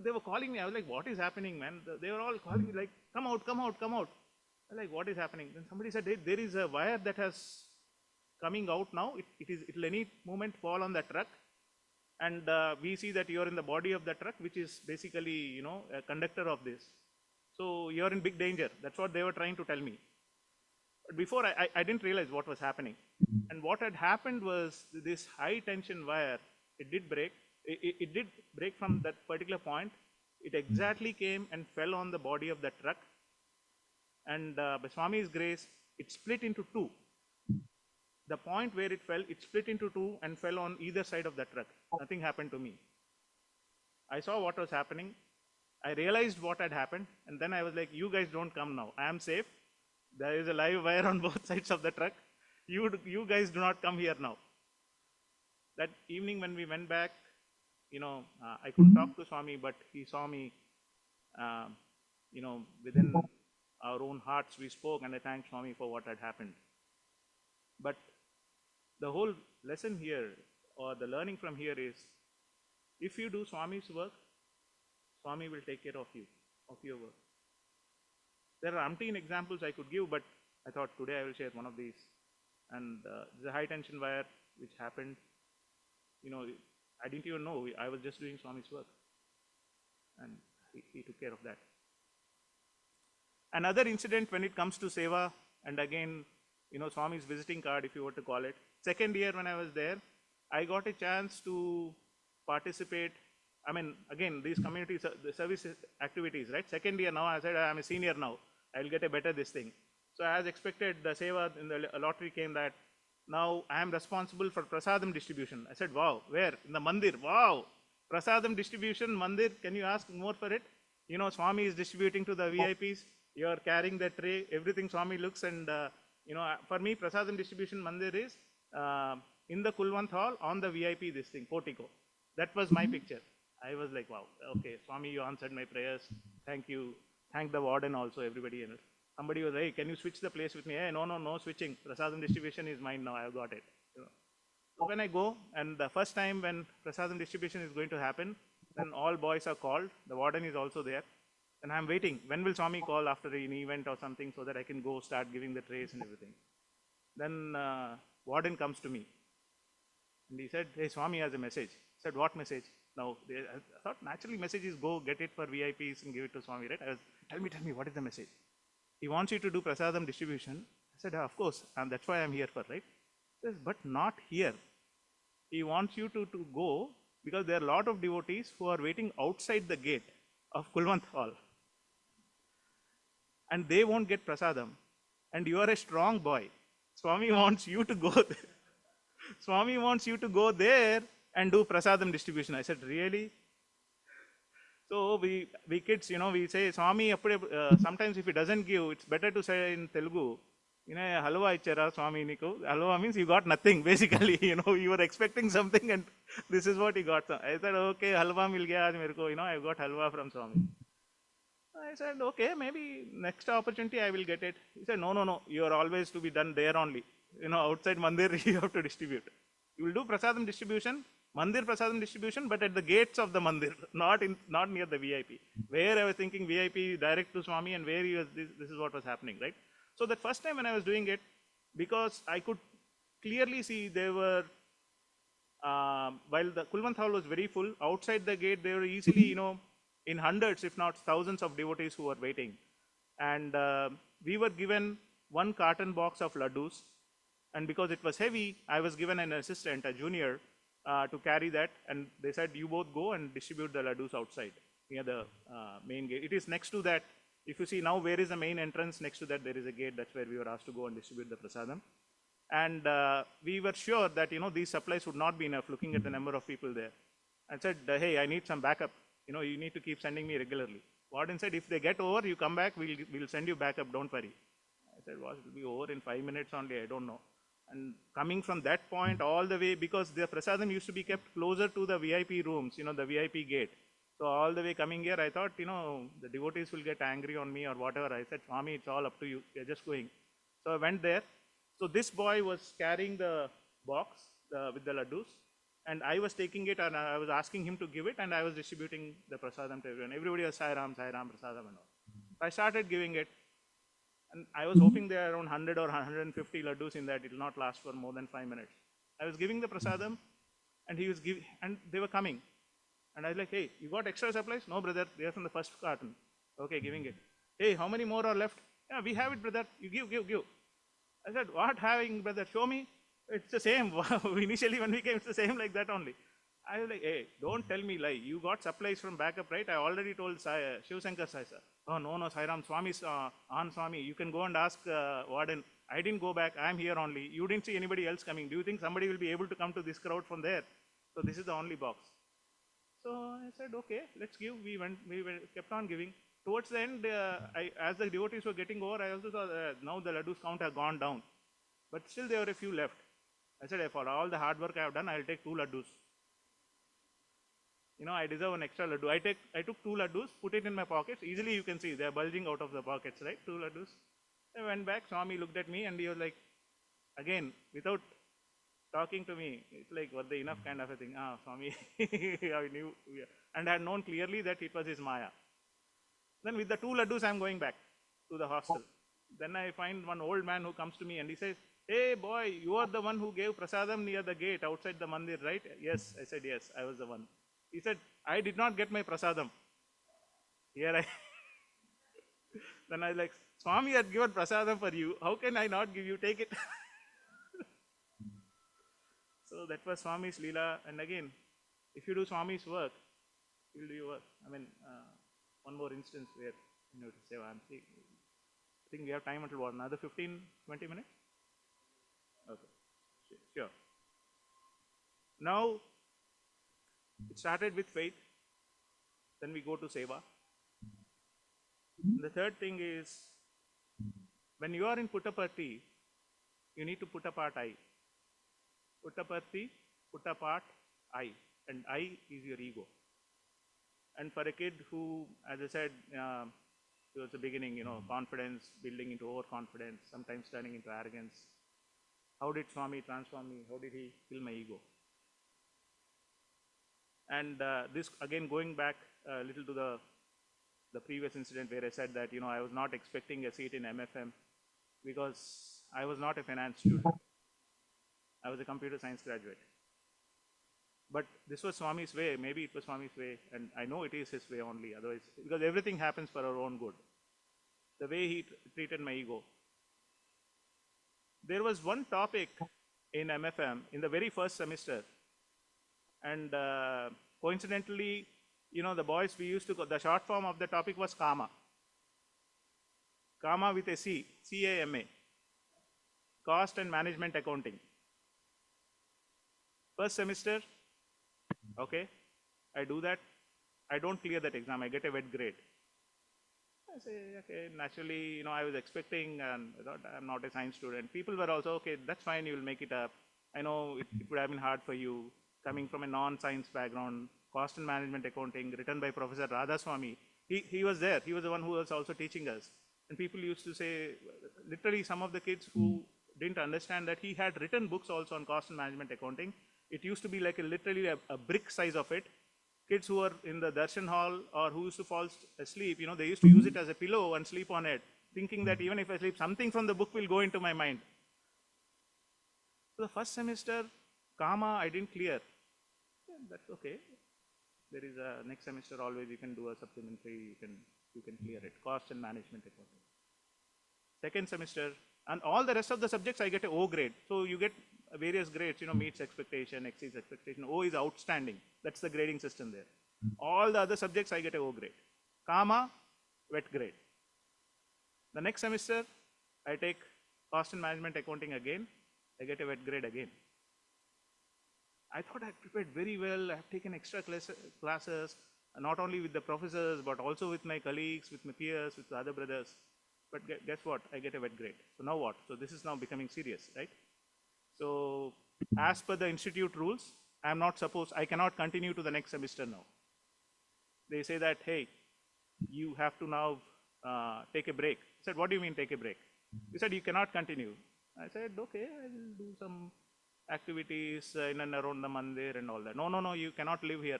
they were calling me. I was like, what is happening, man? They were all calling me like, come out, come out, come out. I was like, what is happening? Then somebody said, hey, there is a wire that has coming out now. It'll any moment fall on the truck. And we see that you're in the body of the truck, which is basically, a conductor of this. So you're in big danger. That's what they were trying to tell me. But before, I didn't realize what was happening. And what had happened was this high tension wire, it did break. It did break from that particular point. It exactly came and fell on the body of the truck. And by Swami's grace, it split into two. The point where it fell, it split into two and fell on either side of the truck. Nothing happened to me. I saw what was happening. I realized what had happened, and then I was like, you guys don't come now. I am safe. There is a live wire on both sides of the truck. You guys do not come here now. That evening when we went back, I could talk to Swami, but he saw me, within our own hearts we spoke, and I thanked Swami for what had happened. But the whole lesson here, or the learning from here is, if you do Swami's work, Swami will take care of you, of your work. There are umpteen examples I could give, but I thought today I will share one of these. And the high tension wire which happened, I didn't even know. I was just doing Swami's work. And he took care of that. Another incident when it comes to Seva, and again, Swami's visiting card, if you were to call it. Second year when I was there, I got a chance to participate. I mean, again, these community the service activities, right? Second year now, I said, I'm a senior now. I'll get a better this thing. So as expected, the Seva in the lottery came that now I am responsible for Prasadam distribution. I said, wow, where? In the mandir. Wow, Prasadam distribution, mandir, can you ask more for it? Swami is distributing to the VIPs. You're carrying the tray, everything Swami looks, and for me, Prasadam distribution mandir is in the Kulwant hall on the VIP, this thing, portico. That was my picture. I was like, wow, okay, Swami, you answered my prayers. Thank you. Thank the warden also, everybody else. Somebody was like, hey, can you switch the place with me? Hey, no switching. Prasadam distribution is mine now, I've got it. So when I go, and the first time when Prasadam distribution is going to happen, then all boys are called. The warden is also there. And I'm waiting. When will Swami call after an event or something so that I can go start giving the trays and everything? Then warden comes to me. And he said, hey, Swami has a message. I said, what message? Now, I thought naturally message is go get it for VIPs and give it to Swami, right? Tell me, what is the message? He wants you to do Prasadam distribution. I said, of course, and that's why I'm here for, right? He says, but not here. He wants you to go because there are a lot of devotees who are waiting outside the gate of Kulwant hall. And they won't get Prasadam. And you are a strong boy. Swami wants you to go there. Swami wants you to go there and do Prasadam distribution. I said, really? So we kids, we say, Swami, sometimes if he doesn't give, it's better to say in Telugu, halwa ichara Swami niku. Halwa means you got nothing, basically. You were expecting something and this is what you got. I said, okay, halwa mil gaya aaj mere ko. I got halwa from Swami. I said, okay, maybe next opportunity I will get it. He said, no, no, no, you are always to be done there only. Outside mandir you have to distribute. You will do prasadam distribution, mandir prasadam distribution, but at the gates of the mandir, not near the VIP. Where I was thinking VIP direct to Swami and where he was, this is what was happening, right? So that first time when I was doing it, because I could clearly see there were while the Kulwant Hall was very full, outside the gate there were easily, in hundreds, if not thousands of devotees who were waiting. And we were given one carton box of laddus. And because it was heavy, I was given an assistant, a junior, to carry that. And they said, you both go and distribute the laddus outside near the main gate. It is next to that. If you see now, where is the main entrance? Next to that, there is a gate. That's where we were asked to go and distribute the prasadam. And we were sure that, these supplies would not be enough, looking at the number of people there. I said, hey, I need some backup. You need to keep sending me regularly. Warden said, if they get over, you come back, we'll send you backup, don't worry. I said, well, it will be over in 5 minutes only, I don't know. And coming from that point all the way, because the prasadam used to be kept closer to the VIP rooms, the VIP gate. So all the way coming here, I thought, the devotees will get angry on me or whatever. I said, Swami, it's all up to you. You're just going. So I went there. So this boy was carrying the box with the laddus, and I was taking it and I was asking him to give it, and I was distributing the prasadam to everyone. Everybody was Sai Ram, prasadam and all. I started giving it, and I was hoping there are around 100 or 150 laddus in that. It will not last for more than 5 minutes. I was giving the prasadam, and and they were coming. And I was like, hey, you got extra supplies? No, brother, they are from the first carton. Okay, giving it. Hey, how many more are left? Yeah, we have it, brother. You give. I said, what having, brother? Show me. It's the same. Initially when we came, it's the same like that only. I was like, hey, don't tell me lie. You got supplies from backup, right? I already told Shiv Shankar Sai, sir. Oh, no, Sai Ram, Swami's on Swami. You can go and ask Warden. I didn't go back. I'm here only. You didn't see anybody else coming. Do you think somebody will be able to come to this crowd from there? So this is the only box. So I said, okay, let's give. We kept on giving. Towards the end, as the devotees were getting over, I also saw now the laddus count had gone down. But still there were a few left. I said, for all the hard work I have done, I'll take 2 laddus. I deserve an extra laddu. I took 2 laddus, put it in my pockets. Easily you can see, they're bulging out of the pockets, right? 2 laddus. I went back, Swami looked at me and he was like, again, without talking to me, it's like, were they enough kind of a thing? Swami, I knew. And I had known clearly that it was his Maya. Then with the 2 laddus, I'm going back to the hostel. Then I find one old man who comes to me and he says, hey boy, you are the one who gave prasadam near the gate outside the mandir, right? Yes, I said, yes, I was the one. He said, I did not get my prasadam. Then I was like, Swami had given prasadam for you. How can I not give you? Take it. So that was Swami's Leela. And again, if you do Swami's work, you'll do your work. One more instance where, to say, I think we have time until what, another 15, 20 minutes? Okay, sure. Now, it started with faith, then we go to Seva. And the third thing is, when you are in Puttaparthi, you need to put apart I. Puttaparthi, put apart I. And I is your ego. And for a kid who, as I said, towards the beginning, confidence, building into overconfidence, sometimes turning into arrogance. How did Swami transform me? How did he kill my ego? And this, again, going back a little to the previous incident where I said that, I was not expecting a seat in MFM because I was not a finance student. I was a computer science graduate. But this was Swami's way. Maybe it was Swami's way, and I know it is his way only. Otherwise, because everything happens for our own good. The way he treated my ego. There was one topic in MFM in the very first semester, and coincidentally, the boys we used to go, the short form of the topic was Kama. Kama with a C, C-A-M-A. Cost and Management Accounting. First semester, okay, I do that. I don't clear that exam. I get a wet grade. I say, okay, naturally, I was expecting, and I thought I'm not a science student. People were also, okay, that's fine, you'll make it up. I know it would have been hard for you, coming from a non-science background, cost and management accounting, written by Professor Radhaswamy. He was there. He was the one who was also teaching us. And people used to say, literally some of the kids who didn't understand that he had written books also on cost and management accounting. It used to be like literally a brick size of it. Kids who were in the darshan hall or who used to fall asleep, they used to use it as a pillow and sleep on it, thinking that even if I sleep, something from the book will go into my mind. So the first semester, comma, I didn't clear. Yeah, that's okay. There is a next semester always you can do a supplementary, you can clear it, cost and management accounting. Second semester, and all the rest of the subjects I get a O grade. So you get various grades, meets expectation, exceeds expectation. O is outstanding. That's the grading system there. All the other subjects I get a O grade. Comma, wet grade. The next semester, I take cost and management accounting again. I get a wet grade again. I thought I prepared very well. I have taken extra classes, not only with the professors, but also with my colleagues, with my peers, with the other brothers. But guess what? I get a wet grade. So now what? So this is now becoming serious, right? So as per the institute rules, I cannot continue to the next semester now. They say that, hey, you have to now take a break. I said, what do you mean take a break? He said, you cannot continue. I said, okay, I will do some activities in and around the mandir and all that. No, you cannot live here.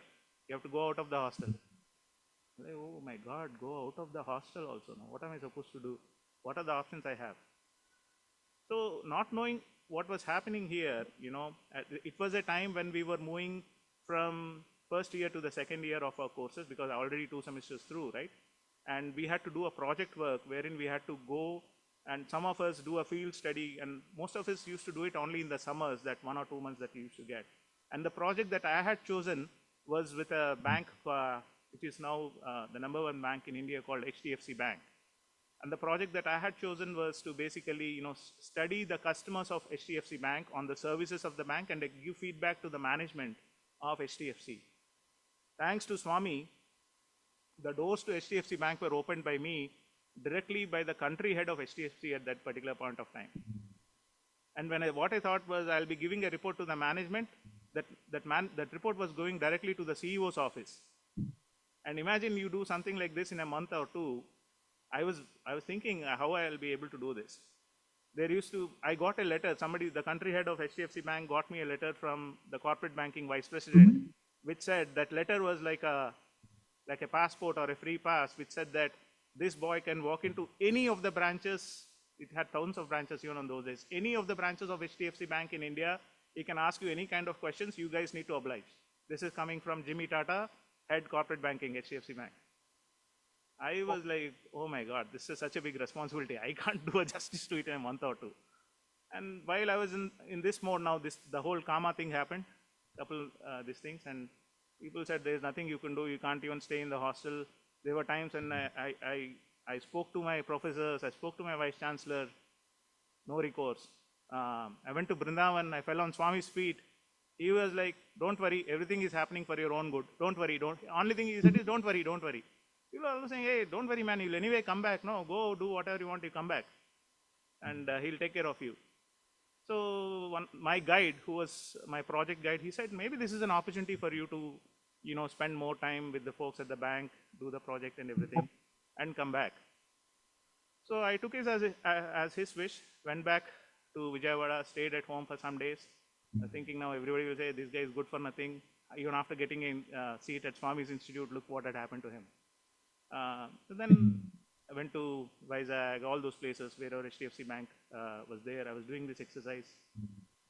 You have to go out of the hostel. I say, oh my God, go out of the hostel also. Now, what am I supposed to do? What are the options I have? So not knowing what was happening here, it was a time when we were moving from first year to the second year of our courses, because already 2 semesters through, right? And we had to do a project work wherein we had to go, and some of us do a field study, and most of us used to do it only in the summers, that 1 or 2 months that we used to get. And the project that I had chosen was with a bank, which is now the #1 bank in India, called HDFC Bank. And the project that I had chosen was to basically, study the customers of HDFC Bank on the services of the bank and give feedback to the management of HDFC. Thanks to Swami, the doors to HDFC Bank were opened by me directly by the country head of HDFC at that particular point of time. And what I thought was I'll be giving a report to the management, that report was going directly to the CEO's office. And imagine you do something like this in a month or two. I was thinking how I'll be able to do this. I got a letter, the country head of HDFC Bank got me a letter from the corporate banking vice president, which said, that letter was like a passport or a free pass, which said that this boy can walk into any of the branches. It had thousands of branches even on those days. Any of the branches of HDFC Bank in India, he can ask you any kind of questions. You guys need to oblige. This is coming from Jimmy Tata, head corporate banking, HDFC Bank. I was like, oh my God, this is such a big responsibility. I can't do a justice to it in a month or two. And while I was in this mode now, the whole karma thing happened, these things, and people said there's nothing you can do. You can't even stay in the hostel. There were times when I spoke to my professors, I spoke to my vice chancellor, no recourse. I went to Brindavan, I fell on Swami's feet. He was like, don't worry, everything is happening for your own good. Don't worry, only thing he said is, don't worry. People are saying, hey, don't worry, man, you'll anyway come back. No, go do whatever you want, you come back. And he'll take care of you. So my guide, who was my project guide, he said, maybe this is an opportunity for you to, spend more time with the folks at the bank, do the project and everything, and come back. So I took it as his wish, went back to Vijayawada, stayed at home for some days, thinking now everybody will say, this guy is good for nothing. Even after getting a seat at Swami's Institute, look what had happened to him. So then I went to Vizag, all those places where our HDFC Bank was there. I was doing this exercise.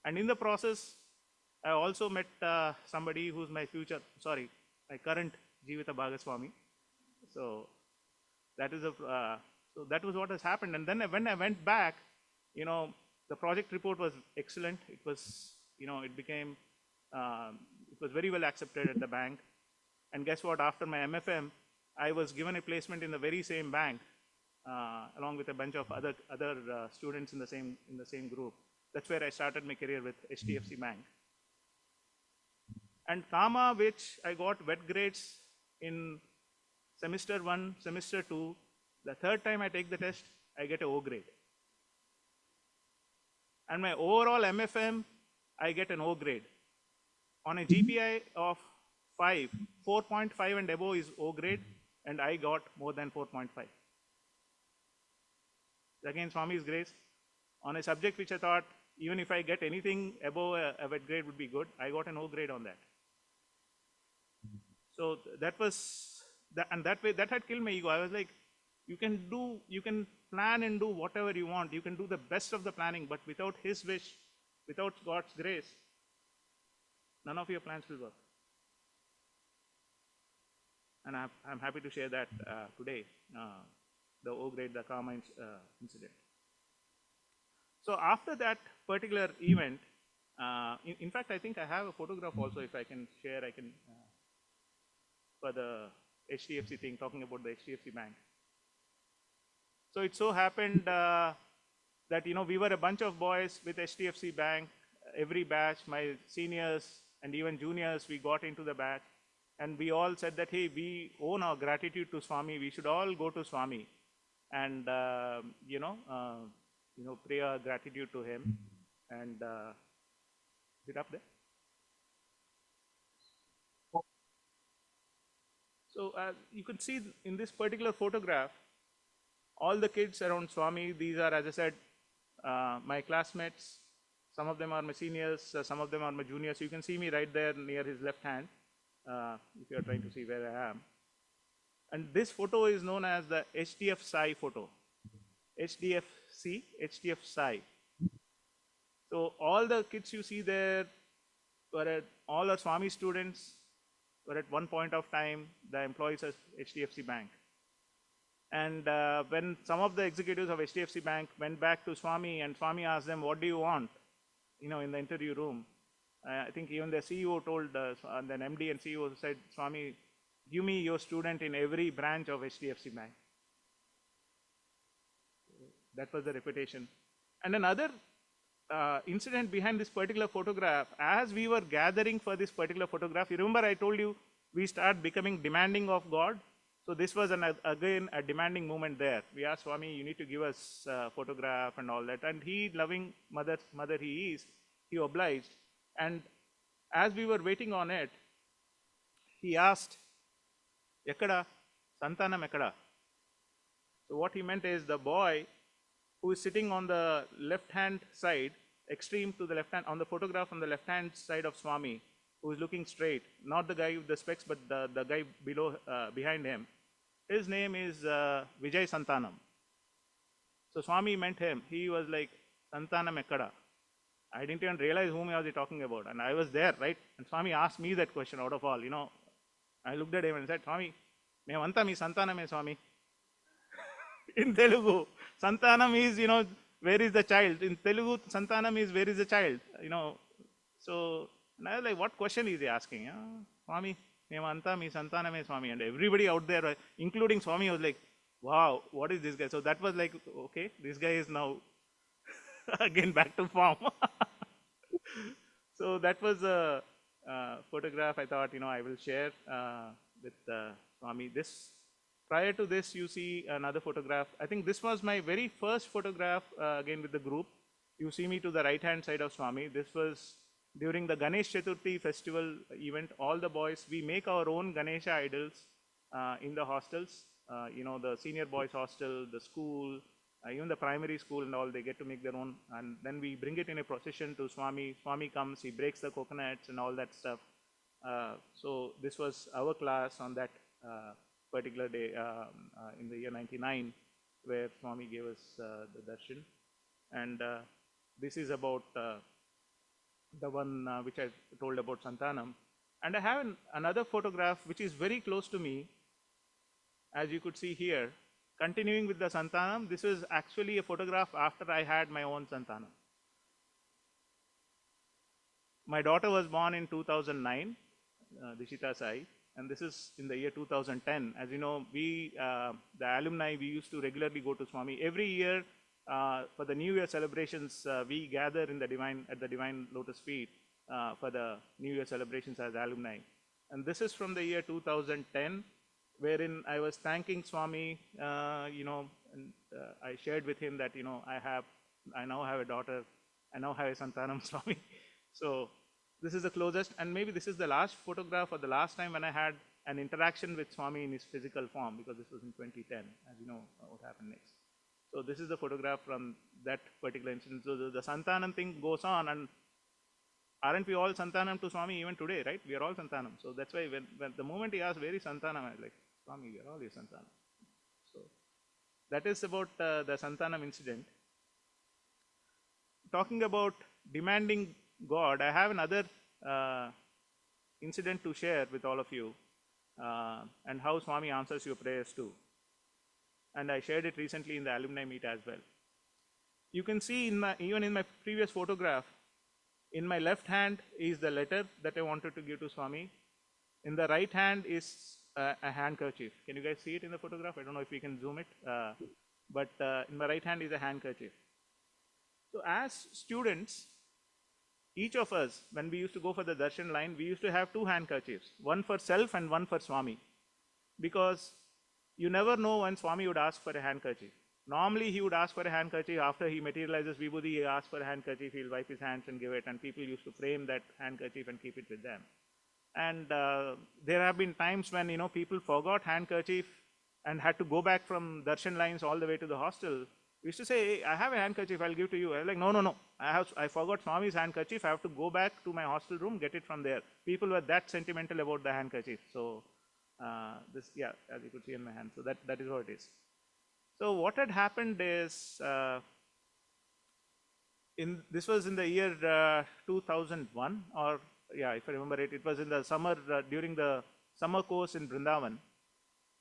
And in the process, I also met somebody who's my current Jivita Bhagaswami. So that was what has happened. And then when I went back, the project report was excellent. It was, it was very well accepted at the bank. And guess what? After my MFM, I was given a placement in the very same bank, along with a bunch of other students in the same group. That's where I started my career with HDFC Bank. And Kama, which I got wet grades in semester 1, semester 2, The third time I take the test, I get an O grade. And my overall MFM, I get an O grade. On a GPI of 5, 4.5 and above is O grade, and I got more than 4.5. Again, Swami's grace. On a subject which I thought, even if I get anything above a wet grade would be good, I got an O grade on that. So that was, and that way, that had killed my ego. I was like, you can plan and do whatever you want. You can do the best of the planning, but without His wish, without God's grace, none of your plans will work. And I'm happy to share that today, the O grade, the karma incident. So after that particular event, in fact, I think I have a photograph also. If I can share, I can, for the HDFC thing, talking about the HDFC bank. So it so happened that, we were a bunch of boys with HDFC bank, every batch, my seniors and even juniors, we got into the batch. And we all said that, hey, we owe our gratitude to Swami. We should all go to Swami and, pray our gratitude to him. And is it up there? So you can see in this particular photograph, all the kids around Swami, these are, as I said, my classmates. Some of them are my seniors, some of them are my juniors. You can see me right there near his left hand, if you are trying to see where I am. And this photo is known as the HDF Sai photo. HDFC, HDF Sai. So all the kids you see there were all our Swami students, were at one point of time the employees of HDFC Bank. And when some of the executives of HDFC Bank went back to Swami and Swami asked them, what do you want, in the interview room, I think even the CEO told, and then MD and CEO said, Swami, give me your student in every branch of HDFC Bank. That was the reputation. And another incident behind this particular photograph, as we were gathering for this particular photograph, you remember I told you, we start becoming demanding of God. So this was again a demanding moment there. We asked Swami, you need to give us a photograph and all that. And he, loving mother he is, he obliged. And as we were waiting on it, he asked, Ekkada, Santanam Ekkada. So what he meant is the boy who is sitting on the left-hand side, extreme to the left hand, on the photograph on the left-hand side of Swami, who is looking straight, not the guy with the specs, but the guy below, behind him. His name is Vijay Santanam. So Swami meant him. He was like, Santanam Ekkada. I didn't even realize whom he was talking about. And I was there, right? And Swami asked me that question out of all, I looked at him and said, Swami, Mevanta mi Santaname Swami. In Telugu, Santanam is, where is the child? In Telugu, Santanam is, where is the child? So, and I was like, what question is he asking? Swami, Mevanta mi Santaname Swami. And everybody out there, including Swami, was like, wow, what is this guy? So that was like, okay, this guy is now again back to form. So that was a photograph I thought, I will share with Swami. Prior to this, you see another photograph. I think this was my very first photograph, again with the group. You see me to the right-hand side of Swami. This was during the Ganesh Chaturthi festival event. All the boys, we make our own Ganesha idols in the hostels. The senior boys hostel, the school, even the primary school and all, they get to make their own. And then we bring it in a procession to Swami. Swami comes, he breaks the coconuts and all that stuff. So this was our class on that particular day in the year 99, where Swami gave us the darshan. And this is about the one which I told about Santanam. And I have another photograph which is very close to me, as you could see here. Continuing with the Santanam, this is actually a photograph after I had my own Santanam. My daughter was born in 2009, Dishita Sai, and this is in the year 2010. As you know, we, the alumni, we used to regularly go to Swami. Every year for the New Year celebrations, we gather in at the Divine Lotus Feet for the New Year celebrations as alumni. And this is from the year 2010, wherein I was thanking Swami, and I shared with him that, I now have a daughter, I now have a Santanam Swami. So this is the closest, and maybe this is the last photograph or the last time when I had an interaction with Swami in his physical form, because this was in 2010, as you know what happened next. So this is the photograph from that particular incident. So the Santanam thing goes on, and aren't we all Santanam to Swami even today, right? We are all Santanam. So that's why when the moment he asked, where is Santanam, I was like, Swami, we are all your Santanam. So that is about the Santanam incident. Talking about demanding God, I have another incident to share with all of you, and how Swami answers your prayers too. And I shared it recently in the alumni meet as well. You can see even in my previous photograph, in my left hand is the letter that I wanted to give to Swami. In the right hand is a handkerchief. Can you guys see it in the photograph? I don't know if we can zoom it, but in my right hand is a handkerchief. So as students, each of us, when we used to go for the darshan line, we used to have two handkerchiefs, one for self and one for Swami, because you never know when Swami would ask for a handkerchief. Normally he would ask for a handkerchief after he materializes Vibhuti, he asks for a handkerchief, he'll wipe his hands and give it, and people used to frame that handkerchief and keep it with them. And there have been times when people forgot handkerchief and had to go back from darshan lines all the way to the hostel. We used to say, hey, I have a handkerchief, I'll give to you. I was like, no, I forgot Swami's handkerchief, I have to go back to my hostel room, get it from there. People were that sentimental about the handkerchief. So as you could see in my hand. So that is what it is. So what had happened is, this was in the year 2001, or if I remember it, it was in the summer, during the summer course in Vrindavan.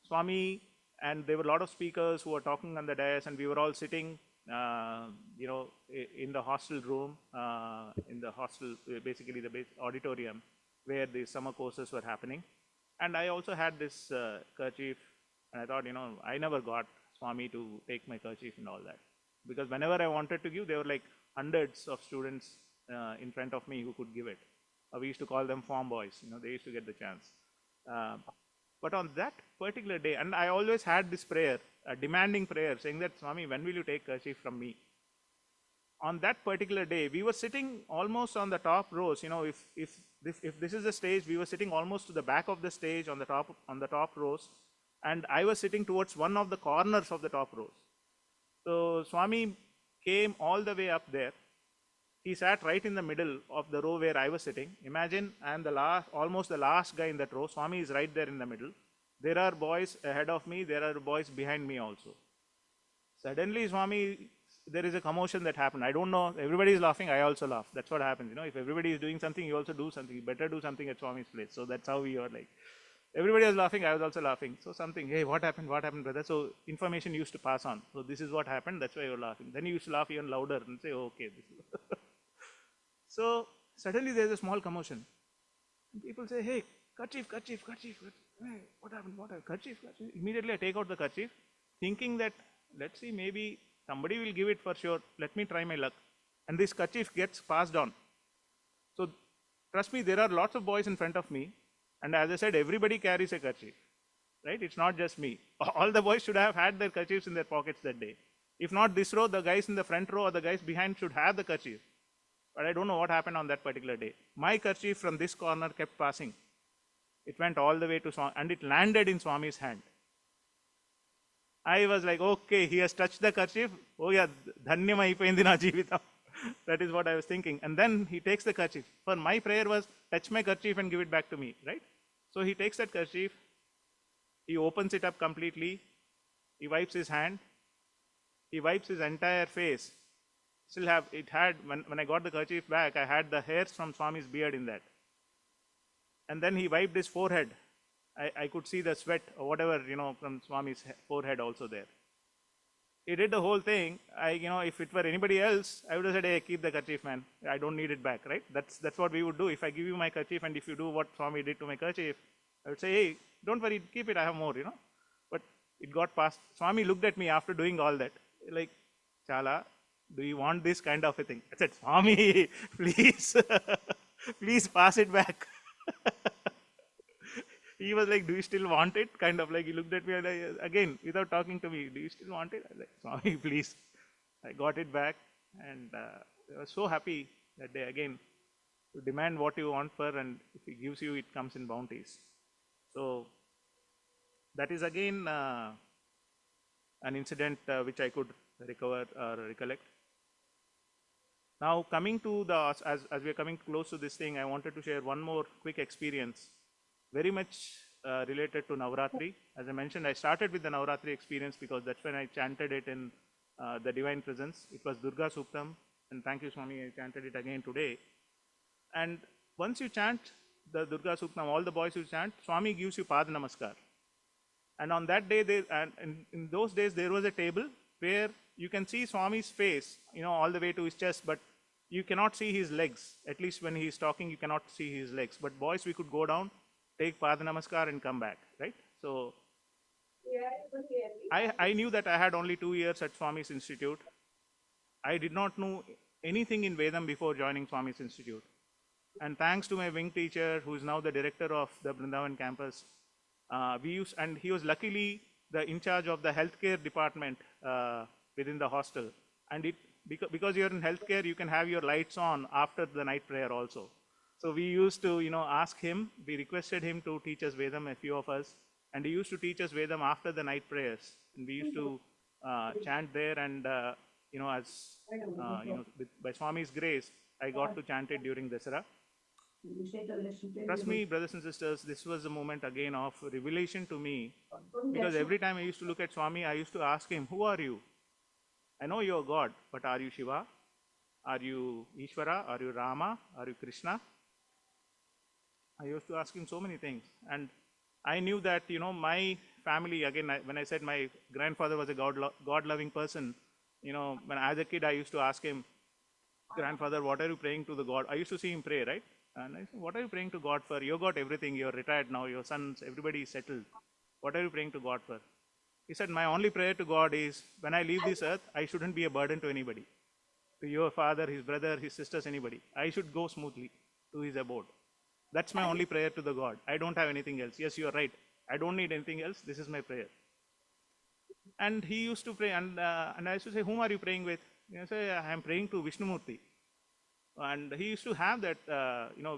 Swami, and there were a lot of speakers who were talking on the dais, and we were all sitting, in the hostel room, in the hostel, basically the auditorium, where the summer courses were happening. And I also had this kerchief, and I thought, I never got Swami to take my kerchief and all that. Because whenever I wanted to give, there were like hundreds of students in front of me who could give it. We used to call them form boys, they used to get the chance. But on that particular day, and I always had this prayer, a demanding prayer, saying that, Swami, when will you take kerchief from me? On that particular day, we were sitting almost on the top rows. If this is the stage, we were sitting almost to the back of the stage on the top rows, and I was sitting towards one of the corners of the top rows. So Swami came all the way up there. He sat right in the middle of the row where I was sitting. Imagine I am almost the last guy in that row. Swami is right there in the middle. There are boys ahead of me. There are boys behind me also. Suddenly, Swami, there is a commotion that happened. I don't know. Everybody is laughing. I also laugh. That's what happens. If everybody is doing something, you also do something. You better do something at Swami's place. So that's how we are like. Everybody was laughing. I was also laughing. So something, hey, what happened? What happened, brother? So information used to pass on. So this is what happened. That's why you were laughing. Then you used to laugh even louder and say, oh, okay. This is So suddenly there's a small commotion. And people say, hey, kerchief. Hey, what happened? Kerchief. Immediately I take out the kerchief, thinking that, let's see, maybe somebody will give it for sure. Let me try my luck. And this kerchief gets passed on. So trust me, there are lots of boys in front of me. And as I said, everybody carries a kerchief, right? It's not just me. All the boys should have had their kerchiefs in their pockets that day. If not this row, the guys in the front row or the guys behind should have the kerchief. But I don't know what happened on that particular day. My kerchief from this corner kept passing. It went all the way to Swami, and it landed in Swami's hand. I was like, okay, he has touched the kerchief. Oh yeah, dhanyam ayipoyindi na jeevitam. That is what I was thinking. And then he takes the kerchief. For my prayer was, touch my kerchief and give it back to me, right? So he takes that kerchief, he opens it up completely, he wipes his hand, he wipes his entire face. When I got the kerchief back, I had the hairs from Swami's beard in that. And then he wiped his forehead. I could see the sweat or whatever, from Swami's forehead also there. He did the whole thing. If it were anybody else, I would have said, hey, keep the kerchief, man. I don't need it back, right? That's what we would do. If I give you my kerchief and if you do what Swami did to my kerchief, I would say, hey, don't worry, keep it, I have more, But it got passed. Swami looked at me after doing all that, like, Chala, do you want this kind of a thing? I said, Swami, please, please pass it back. he was like, "Do you still want it?" Kind of like he looked at me and again without talking to me, "Do you still want it?" I was like, "Swami, please." I got it back, and I was so happy that day again to demand what you want for, and if he gives you, it comes in bounties. So that is again an incident which I could recover or recollect. Now coming to the, as we are coming close to this thing, I wanted to share one more quick experience, very much related to Navratri. As I mentioned, I started with the Navratri experience because that's when I chanted it in the Divine Presence. It was Durga Suktam, and thank you Swami, I chanted it again today. And once you chant the Durga Suktam, all the boys who chant, Swami gives you Pada Namaskar. And on that day, in those days, there was a table where you can see Swami's face, all the way to his chest, but you cannot see his legs. At least when he is talking, you cannot see his legs. But boys, we could go down, take Pada Namaskar and come back, right? So I knew that I had only 2 years at Swami's Institute. I did not know anything in Vedam before joining Swami's Institute. And thanks to my wing teacher, who is now the director of the Brindavan campus, and he was luckily the in charge of the healthcare department within the hostel. And because you're in healthcare, you can have your lights on after the night prayer also. So we used to, ask him, we requested him to teach us Vedam, a few of us, and he used to teach us Vedam after the night prayers. And we used to chant there, and by Swami's grace, I got to chant it during Dasara. Trust me, brothers and sisters, this was a moment again of revelation to me, because every time I used to look at Swami, I used to ask him, "Who are you? I know you're God, but are you Shiva? Are you Ishvara? Are you Rama? Are you Krishna?" I used to ask him so many things. And I knew that, my family, again, when I said my grandfather was a God-loving person, when as a kid, I used to ask him, "Grandfather, what are you praying to the God?" I used to see him pray, right? And I said, "What are you praying to God for? You got everything. You're retired now. Your sons, everybody is settled. What are you praying to God for?" He said, "My only prayer to God is when I leave this earth, I shouldn't be a burden to anybody. To your father, his brother, his sisters, anybody. I should go smoothly to his abode. That's my only prayer to the God. I don't have anything else." Yes, you're right. I don't need anything else. This is my prayer. And he used to pray, and I used to say, "Whom are you praying with?" He say, "I am praying to Vishnumurti." And he used to have that,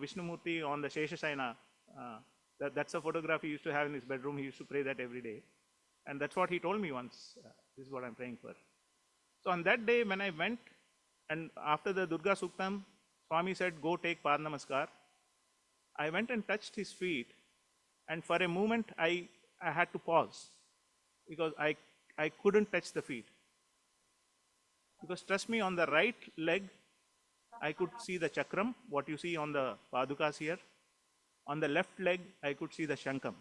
Vishnumurti on the Sheshasayana. That's a photograph he used to have in his bedroom. He used to pray that every day. And that's what he told me once. This is what I'm praying for. So on that day when I went, and after the Durga Suktam, Swami said, "Go take Pada Namaskar." I went and touched his feet. And for a moment, I had to pause, because I couldn't touch the feet. Because trust me, on the right leg, I could see the chakram, what you see on the padukas here. On the left leg, I could see the shankam.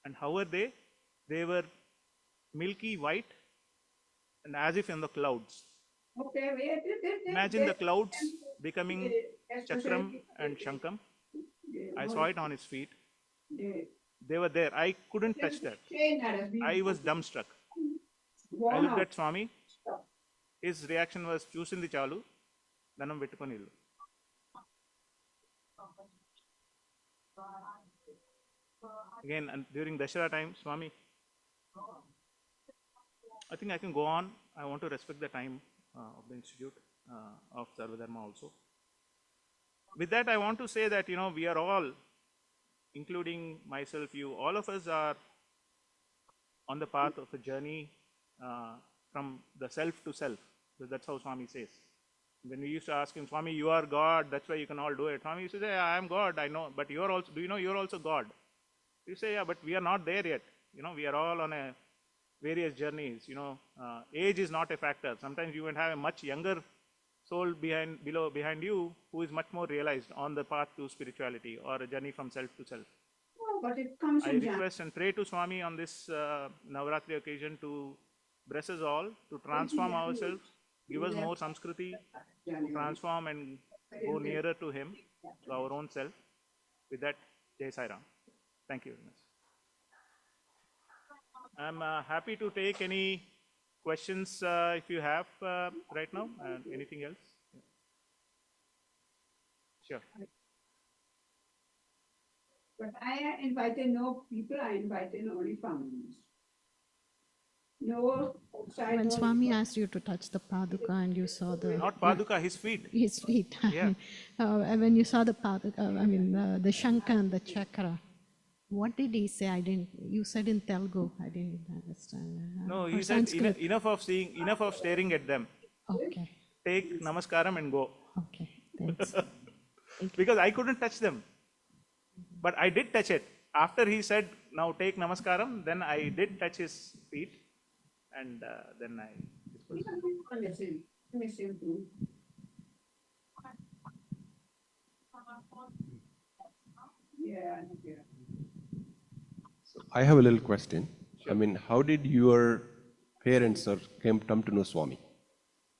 And how were they? They were milky white and as if in the clouds. Imagine the clouds becoming chakram and shankam. I saw it on his feet. They were there. I couldn't touch that. I was dumbstruck. I looked at Swami. His reaction was, "Chusindi chalu, danam vettukoni illu." Again, and during Dashara time, Swami, I think I can go on. I want to respect the time of the Institute of Sarvadharma also. With that, I want to say that, we are all, including myself, you, all of us are on the path of a journey from the self to self. That's how Swami says. When we used to ask him, "Swami, you are God, that's why you can all do it." Swami used to say, "I am God, I know, but you're also, do you know you're also God?" You say, "Yeah, but we are not there yet. We are all on a various journeys. Age is not a factor. Sometimes you will have a much younger soul behind you who is much more realized on the path to spirituality or a journey from self to self." But it comes I in request and pray to Swami on this Navratri occasion to bless us all, to transform ourselves, give us more Samskriti, to transform and go nearer to Him, to our own self. With that, Jai Sai Ram. Thank you very much. I'm happy to take any questions if you have right now. Anything else? Yeah. Sure. But I invited no people, I invited only families. No outside. When no Swami people. asked you to touch the paduka and you saw the Not Paduka, his feet. his feet, Yeah. and when you saw the paduka, the shankha and the chakra, what did he say? I didn't. You said in Telugu. I didn't understand. No, Or he said Sanskrit. enough of seeing, enough of staring at them. Okay. Take namaskaram and go. Okay. Thanks. Because I couldn't touch them. But I did touch it. After he said, now take namaskaram, then I did touch his feet. And then I dispersed. Missing too. Yeah, yeah. I have a little question. I mean, how did your parents or come to know Swami?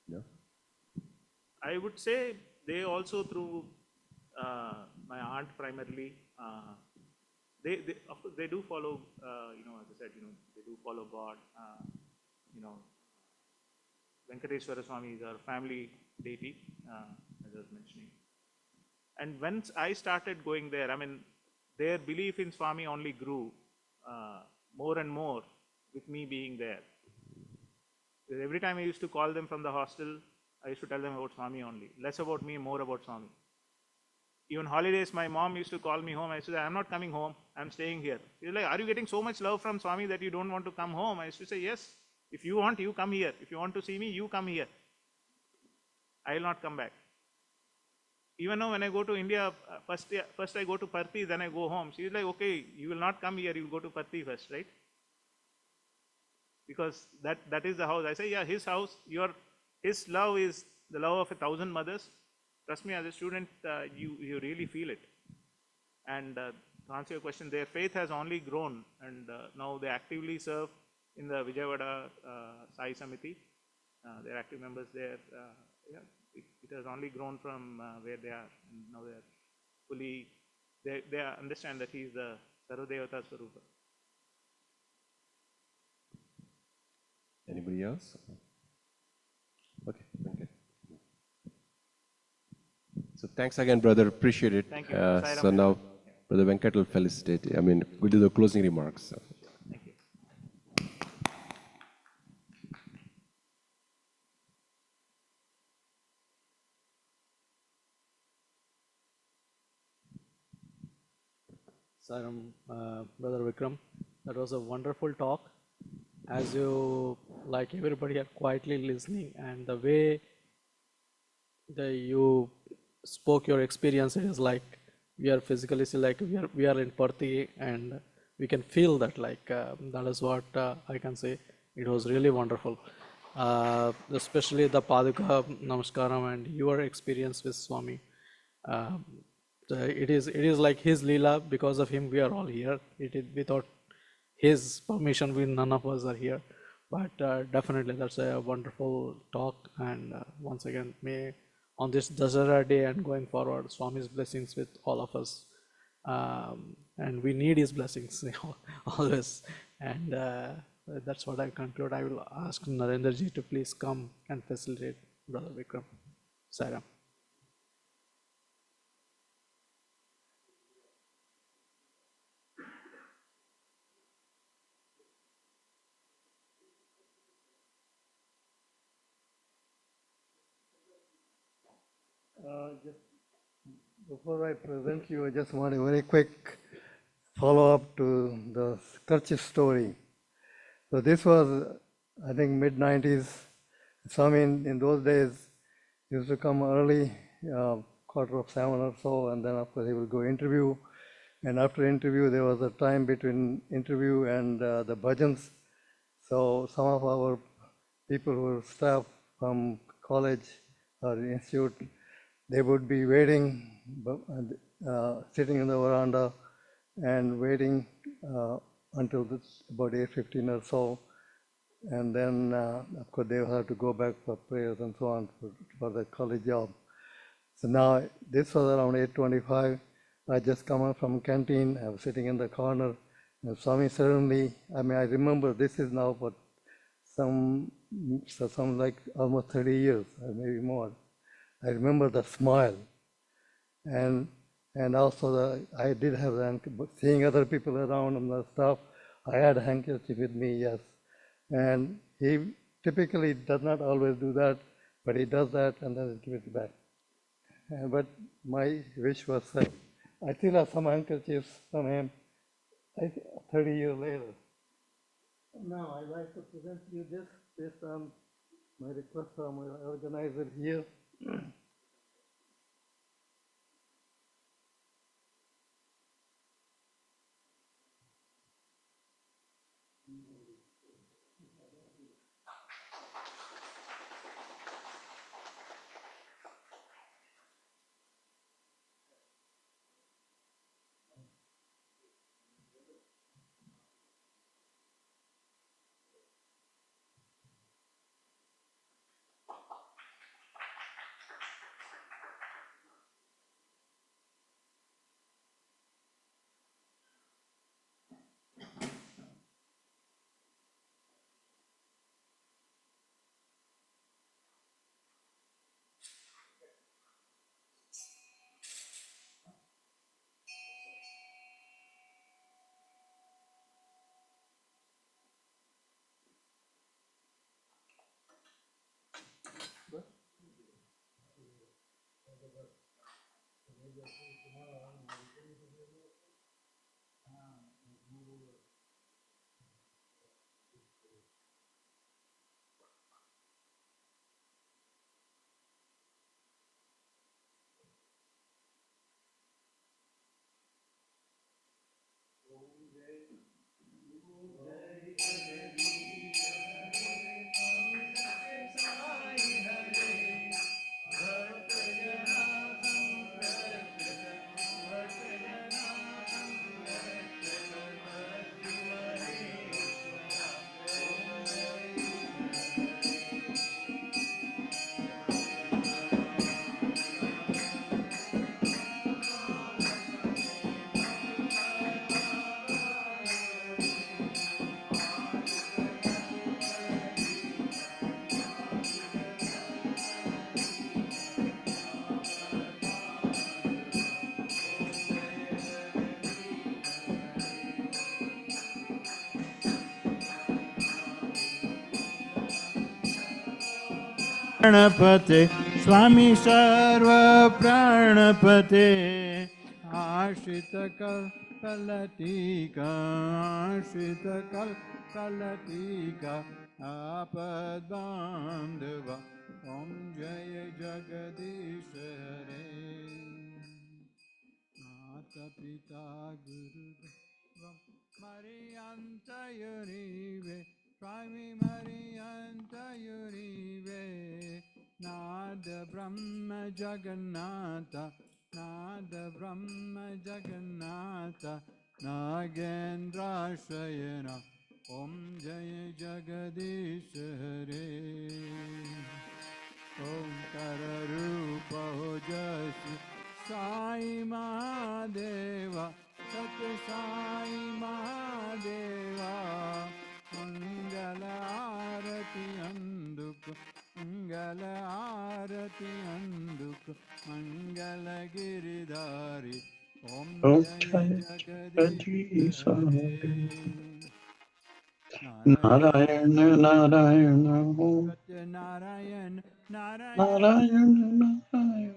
Yeah. I would say they also through my aunt primarily. Of course they do follow. As I said, they do follow God. You know, Venkateswara Swami is our family deity, as I was mentioning. And once I started going there, I mean, their belief in Swami only grew more and more with me being there. Because every time I used to call them from the hostel, I used to tell them about Swami only. Less about me, more about Swami. Even holidays, my mom used to call me home. I used to say, I'm not coming home, I'm staying here. She's like, are you getting so much love from Swami that you don't want to come home? I used to say, yes. If you want, you come here. If you want to see me, you come here. I will not come back. Even now when I go to India, first I go to Parthi, then I go home. She's like, okay, you will not come here, you will go to Parthi first, right? Because that is the house. I say, yeah, his house, his love is the love of 1,000 mothers. Trust me, as a student, you really feel it. And to answer your question, their faith has only grown, and now they actively serve in the Vijayawada Sai Samiti. They're active members there. It has only grown from where they are, and now they are fully. They understand that he is the Sarvadevata Swarupa. Anybody else? Okay, thank you. So thanks again, brother. Appreciate it. Thank you. So now, Brother Venkat will felicitate. I mean, we'll do the closing remarks. So. Thank you. Saram, Brother Vikram, that was a wonderful talk. As you, like everybody are quietly listening, and the way that you spoke your experience, it is like we are physically, like we are in Parthi, and we can feel that, like that is what I can say. It was really wonderful, especially the Paduka Namaskaram and your experience with Swami. It is like his Leela. Because of him we are all here. Without his permission none of us are here. But definitely that's a wonderful talk, and once again, may on this Dasara day and going forward, Swami's blessings with all of us, and we need his blessings always. And that's what I conclude. I will ask Narendraji to please come and facilitate Brother Vikram. Saram. Just before I present you, I just want a very quick follow-up to the Kirch story. So this was, I think, mid-90s. Swami in those days used to come early, 7:15 or so, and then of course he would go interview. And after interview, there was a time between interview and the bhajans. So some of our people who were staff from college or institute, they would be waiting, sitting in the veranda and waiting until about 8:15 or so. And then, of course, they have to go back for prayers and so on for the college job. So now, this was around 8:25. I just come out from canteen. I was sitting in the corner. And Swami suddenly, I remember this is now but some like almost 30 years, or maybe more. I remember the smile. And And also, I did have the seeing other people around and the stuff. I had a handkerchief with me, yes. And he typically does not always do that, but he does that and then he gives it back. But my wish was that I still have some handkerchiefs from him 30 years later. Now I'd like to present you this based on my request from my organizer here. प्राणपते स्वामी सर्व प्राणपते आश्रित कलटीका आश्रित कलटीका आपद्बान्धव ओम जय जगदीश हरे माता पिता गुरु Mariantayurive, Swami Mariantayurive, Nada Brahma Jagannatha, Nada Brahma Jagannatha, Nagendra Shayana, Om Jaya Jagadish Hare, Om Kararupa Ojasi, Sai Mahadeva, Sat Sai Mahadeva, Mangala Arati Anduk, Mangala Arati Anduk, Mangala Giridhari, Om Jaya Jagadish Hare. Narayana, Narayana, Satya Narayan, Narayan, Narayana, Narayana.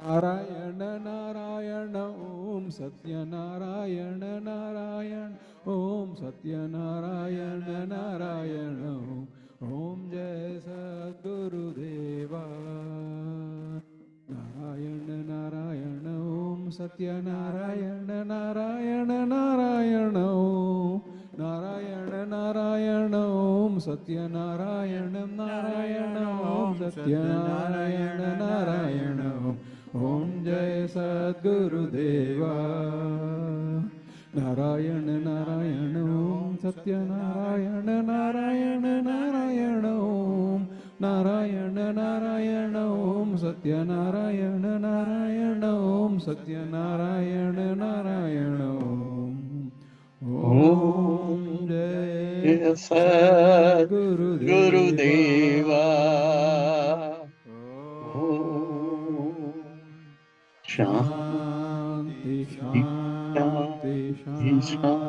Narayana Narayana Om Satya Narayana Narayana Om Satya Narayana Narayana Om Jai Sadguru Deva Narayana Narayana Om Satya Narayana Narayana Narayana Om Narayana Narayana Om Satya Narayana Narayana Om Satya Narayana Narayana Om Jai Sadguru Deva Narayana Narayana Om Satya Narayana Narayana Narayana Om Narayana Narayana Om Satya Narayana Narayana Om Satya Narayana Narayana Om Jai Sadguru Gurudeva. Deva Om Shanti. शांति शांति शांति